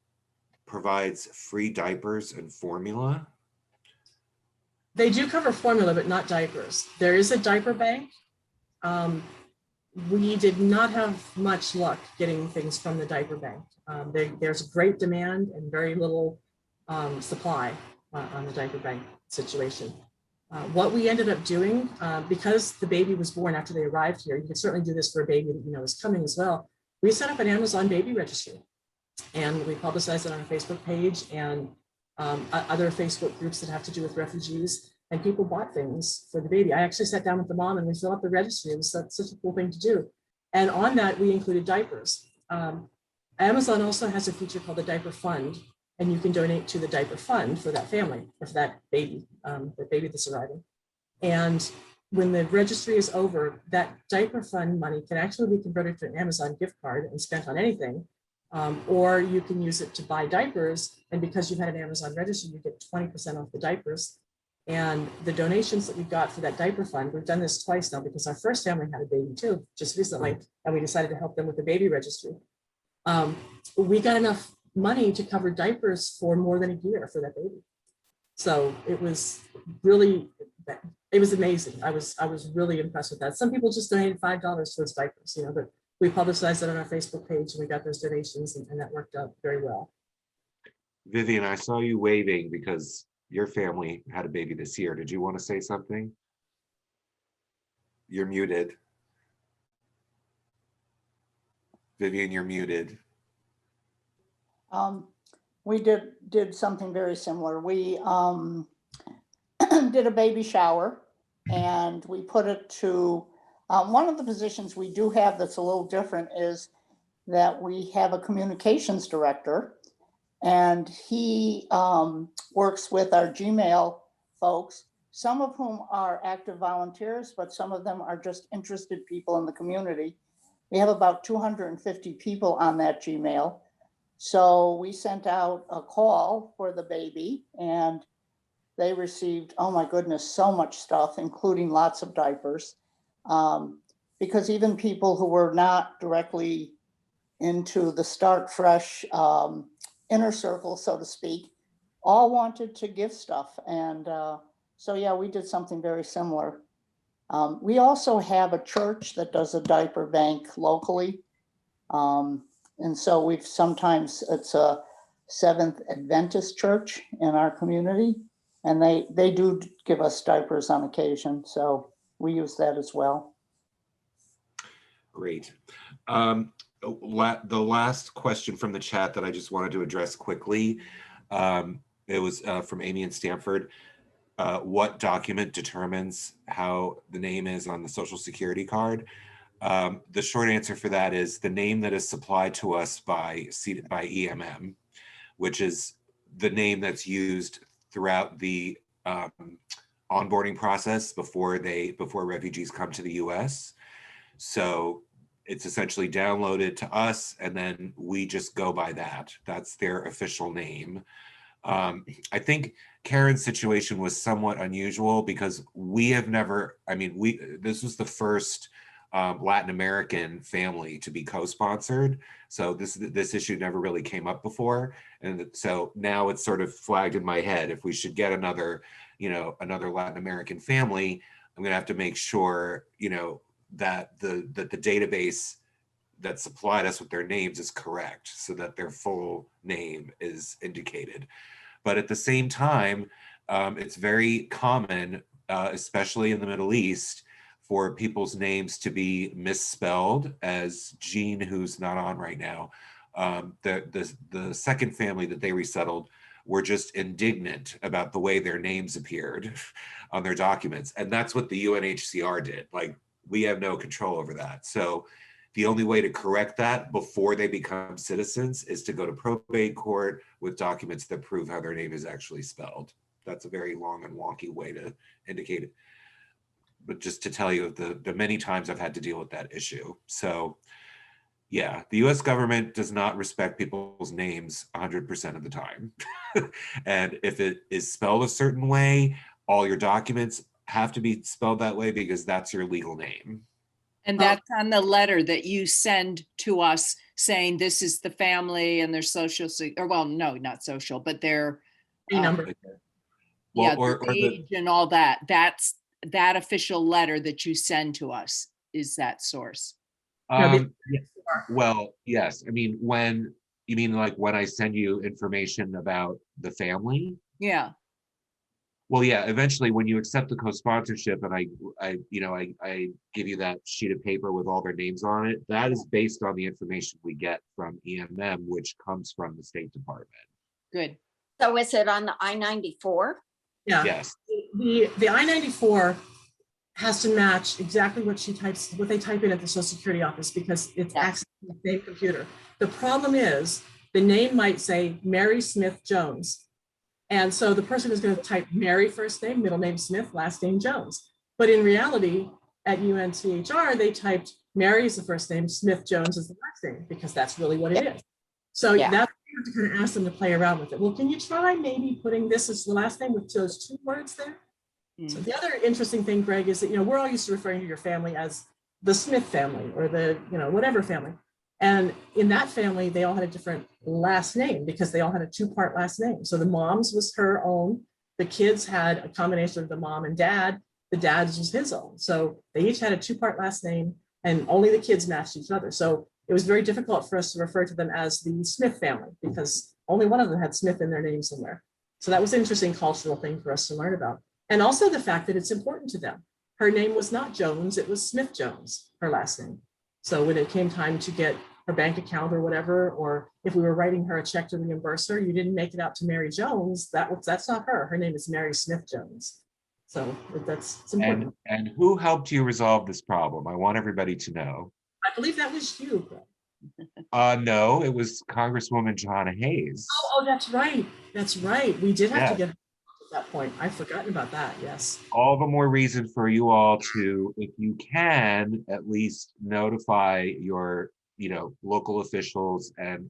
provides free diapers and formula. They do cover formula, but not diapers. There is a diaper bank. We did not have much luck getting things from the diaper bank. There's great demand and very little supply on the diaper bank situation. What we ended up doing, because the baby was born after they arrived here, you could certainly do this for a baby that you know is coming as well. We set up an Amazon baby registry and we publicized it on our Facebook page and other Facebook groups that have to do with refugees, and people bought things for the baby. I actually sat down with the mom and we filled up the registry. It was such a cool thing to do. And on that, we included diapers. Amazon also has a feature called the Diaper Fund, and you can donate to the diaper fund for that family or for that baby that's arriving. And when the registry is over, that diaper fund money can actually be converted to an Amazon gift card and spent on anything, or you can use it to buy diapers. And because you've had an Amazon registry, you get 20% off the diapers. And the donations that we got for that diaper fund, we've done this twice now because our first family had a baby too, just recently, and we decided to help them with the baby registry. We got enough money to cover diapers for more than a year for that baby. So it was really, it was amazing. I was really impressed with that. Some people just donated $5 towards diapers, you know, but we publicized it on our Facebook page and we got those donations, and that worked out very well. Vivian, I saw you waving because your family had a baby this year. Did you want to say something? You're muted. Vivian, you're muted. We did something very similar. We did a baby shower, and we put it to one of the positions we do have that's a little different is that we have a communications director, and he works with our Gmail folks, some of whom are active volunteers, but some of them are just interested people in the community. We have about 250 people on that Gmail. So we sent out a call for the baby, and they received, oh my goodness, so much stuff, including lots of diapers. Because even people who were not directly into the Start Fresh inner circle, so to speak, all wanted to give stuff. And so, yeah, we did something very similar. We also have a church that does a diaper bank locally. And so we've sometimes, it's a Seventh Adventist church in our community, and they do give us diapers on occasion. So we use that as well. Great. The last question from the chat that I just wanted to address quickly, it was from Amy in Stanford. What document determines how the name is on the Social Security card? The short answer for that is the name that is supplied to us by EMM, which is the name that's used throughout the onboarding process before refugees come to the US. So it's essentially downloaded to us, and then we just go by that. That's their official name. I think Karen's situation was somewhat unusual because we have never, this was the first Latin American family to be co-sponsored. So this issue never really came up before. And so now it's sort of flagged in my head. If we should get another Latin American family, I'm gonna have to make sure, that the database that supplied us with their names is correct so that their full name is indicated. But at the same time, it's very common, especially in the Middle East, for people's names to be misspelled, as Jean, who's not on right now. The second family that they resettled were just indignant about the way their names appeared on their documents. And that's what the UNHCR did. Like, we have no control over that. So the only way to correct that before they become citizens is to go to probate court with documents that prove how their name is actually spelled. That's a very long and wonky way to indicate it. But just to tell you the many times I've had to deal with that issue. So yeah, the US government does not respect people's names 100% of the time. And if it is spelled a certain way, all your documents have to be spelled that way because that's your legal name. And that's on the letter that you send to us saying this is the family and their social, or well, no, not social, but their number. Well, yeah, their age and all that. That's that official letter that you send to us is that source. Well, yes. I mean, when you mean like when I send you information about the family? Yeah. Well, yeah, eventually when you accept the co-sponsorship and I give you that sheet of paper with all their names on it, that is based on the information we get from EMM, which comes from the State Department. Good. So is it on the I-94? Yeah. Yes. The I-94 has to match exactly what they type in at the Social Security office because it's accessing the same computer. The problem is the name might say Mary Smith Jones. And so the person is going to type Mary first name, middle name Smith, last name Jones. But in reality, at UNTHR, they typed Mary is the first name, Smith Jones is the last name, because that's really what it is. So that's, you have to kind of ask them to play around with it. Well, can you try maybe putting this as the last name with those two words there? So the other interesting thing, Greg, is that, we're all used to referring to your family as the Smith family or the, whatever family. And in that family, they all had a different last name because they all had a two-part last name. So the mom's was her own. The kids had a combination of the mom and dad. The dad's was his own. So they each had a two-part last name and only the kids matched each other. So it was very difficult for us to refer to them as the Smith family because only one of them had Smith in their name somewhere. So that was an interesting cultural thing for us to learn about. And also the fact that it's important to them. Her name was not Jones, it was Smith Jones, her last name. So when it came time to get her bank account or whatever, or if we were writing her a check to reimburse her, you didn't make it out to Mary Jones. That's not her. Her name is Mary Smith Jones. So it's important. And who helped you resolve this problem? I want everybody to know. I believe that was you. No, it was Congresswoman Johanna Hayes. Oh, that's right. That's right. We did have to get at that point. I've forgotten about that. Yes. All the more reason for you all to, if you can, at least notify your, local officials and,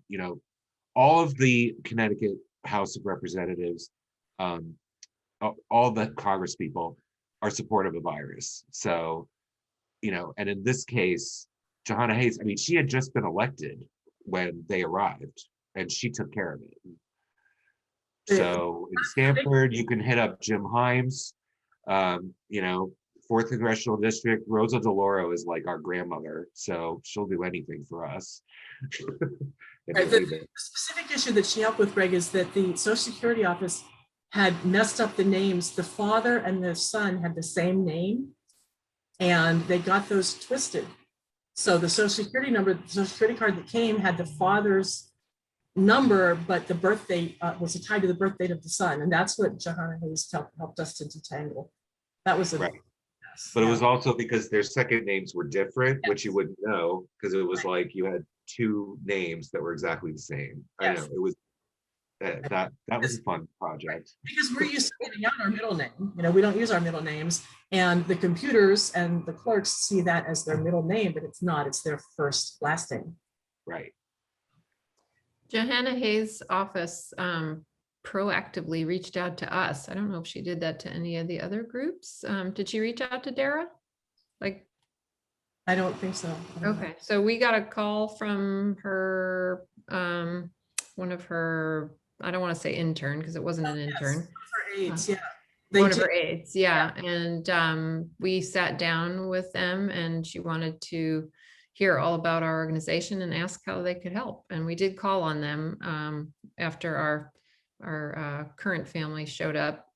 all of the Connecticut House of Representatives, all the Congress people are supportive of Iris. So, and in this case, Johanna Hayes, I mean, she had just been elected when they arrived and she took care of it. So in Stanford, you can hit up Jim Himes, 4th Congressional District. Rosa DeLauro is like our grandmother, so she'll do anything for us. Right, the specific issue that she helped with, Greg, is that the Social Security office had messed up the names. The father and the son had the same name, and they got those twisted. So the Social Security number, the Social Security card that came had the father's number, but the birthday was tied to the birth date of the son, and that's what Johanna Hayes helped us to detangle. That was right. But it was also because their second names were different, which you wouldn't know because it was like you had two names that were exactly the same. I know it was that was a fun project. Because we're used to giving out our middle name. We don't use our middle names, and the computers and the clerks see that as their middle name, but it's not. It's their first last name. Right. Johanna Hayes' office proactively reached out to us. I don't know if she did that to any of the other groups. Did she reach out to Dara? I don't think so. Okay, so we got a call from her, one of her, I don't want to say intern because it wasn't an intern. Her aides, yeah. One of her aides, yeah. And we sat down with them and she wanted to hear all about our organization and ask how they could help. And we did call on them after our current family showed up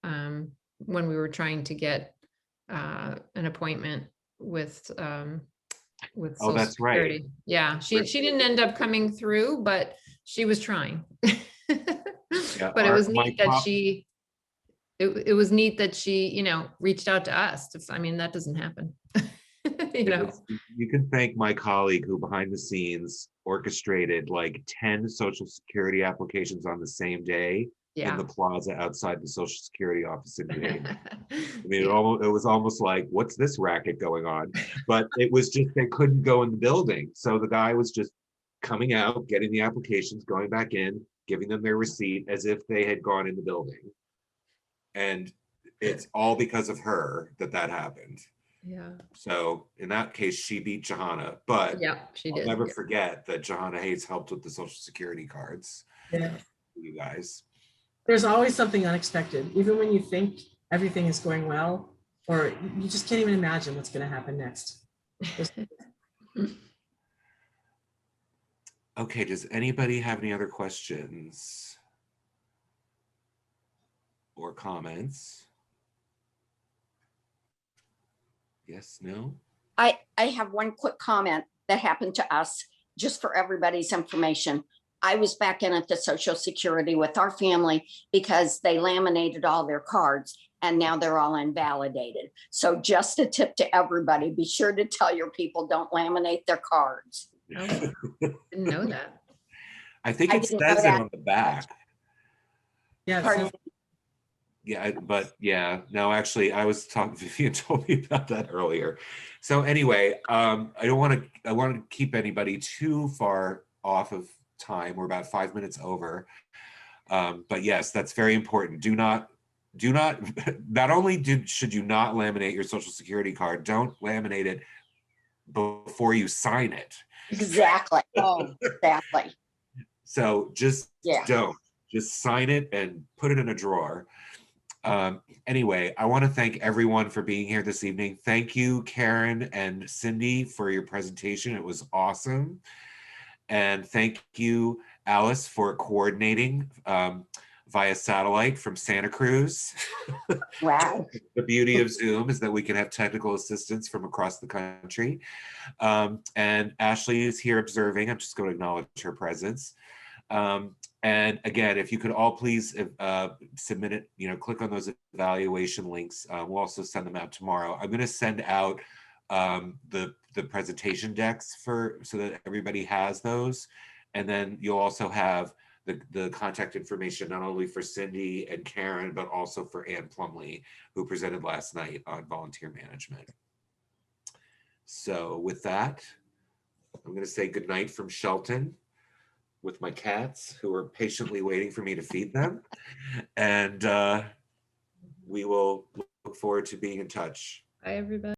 when we were trying to get an appointment with Social that's Security. right. Yeah, she didn't end up coming through, but she was trying. But it was neat that she it was neat that she reached out to us. I mean, that doesn't happen. You can thank my colleague who behind the scenes orchestrated like 10 Social Security applications on the same day in the plaza outside the Social Security office in New Haven. I mean, it was almost like, what's this racket going on? But it was just, they couldn't go in the building. So the guy was just coming out, getting the applications, going back in, giving them their receipt as if they had gone in the building. And it's all because of her that happened. Yeah. So in that case, she beat Johanna, but she I'll did. never forget that Johanna Hayes helped with the Social Security cards. Yeah. You guys. There's always something unexpected, even when you think everything is going well, or you just can't even imagine what's going to happen next. Okay, does anybody have any other questions or comments? Yes, no? I have one quick comment that happened to us, just for everybody's information. I was back in at the Social Security with our family because they laminated all their cards and now they're all invalidated. So just a tip to everybody, be sure to tell your people don't laminate their cards. Oh, didn't know that. I think I it didn't know says it that. on the back. Yeah. Pardon? Yeah, but yeah, no, actually, I was talking, Vivian told me about that earlier. So anyway, I want to keep anybody too far off of time. We're about 5 minutes over. But yes, that's very important. Do not do not, not only should you not laminate your social security card, don't laminate it before you sign it. Exactly. Oh, Exactly. So just Yeah. don't, just sign it and put it in a drawer. Anyway, I want to thank everyone for being here this evening. Thank you, Karen and Cindy, for your presentation. It was awesome. And thank you, Alice, for coordinating via satellite from Santa Cruz. Wow. The beauty of Zoom is that we can have technical assistance from across the country. And Ashley is here observing. I'm just going to acknowledge her presence. And again, if you could all please submit it, click on those evaluation links. We'll also send them out tomorrow. I'm going to send out the presentation decks so that everybody has those. And then you'll also have the contact information, not only for Cindy and Karen, but also for Ann Plumley, who presented last night on volunteer management. So with that, I'm going to say goodnight from Shelton with my cats, who are patiently waiting for me to feed them. And we will look forward to being in touch. Bye, everybody.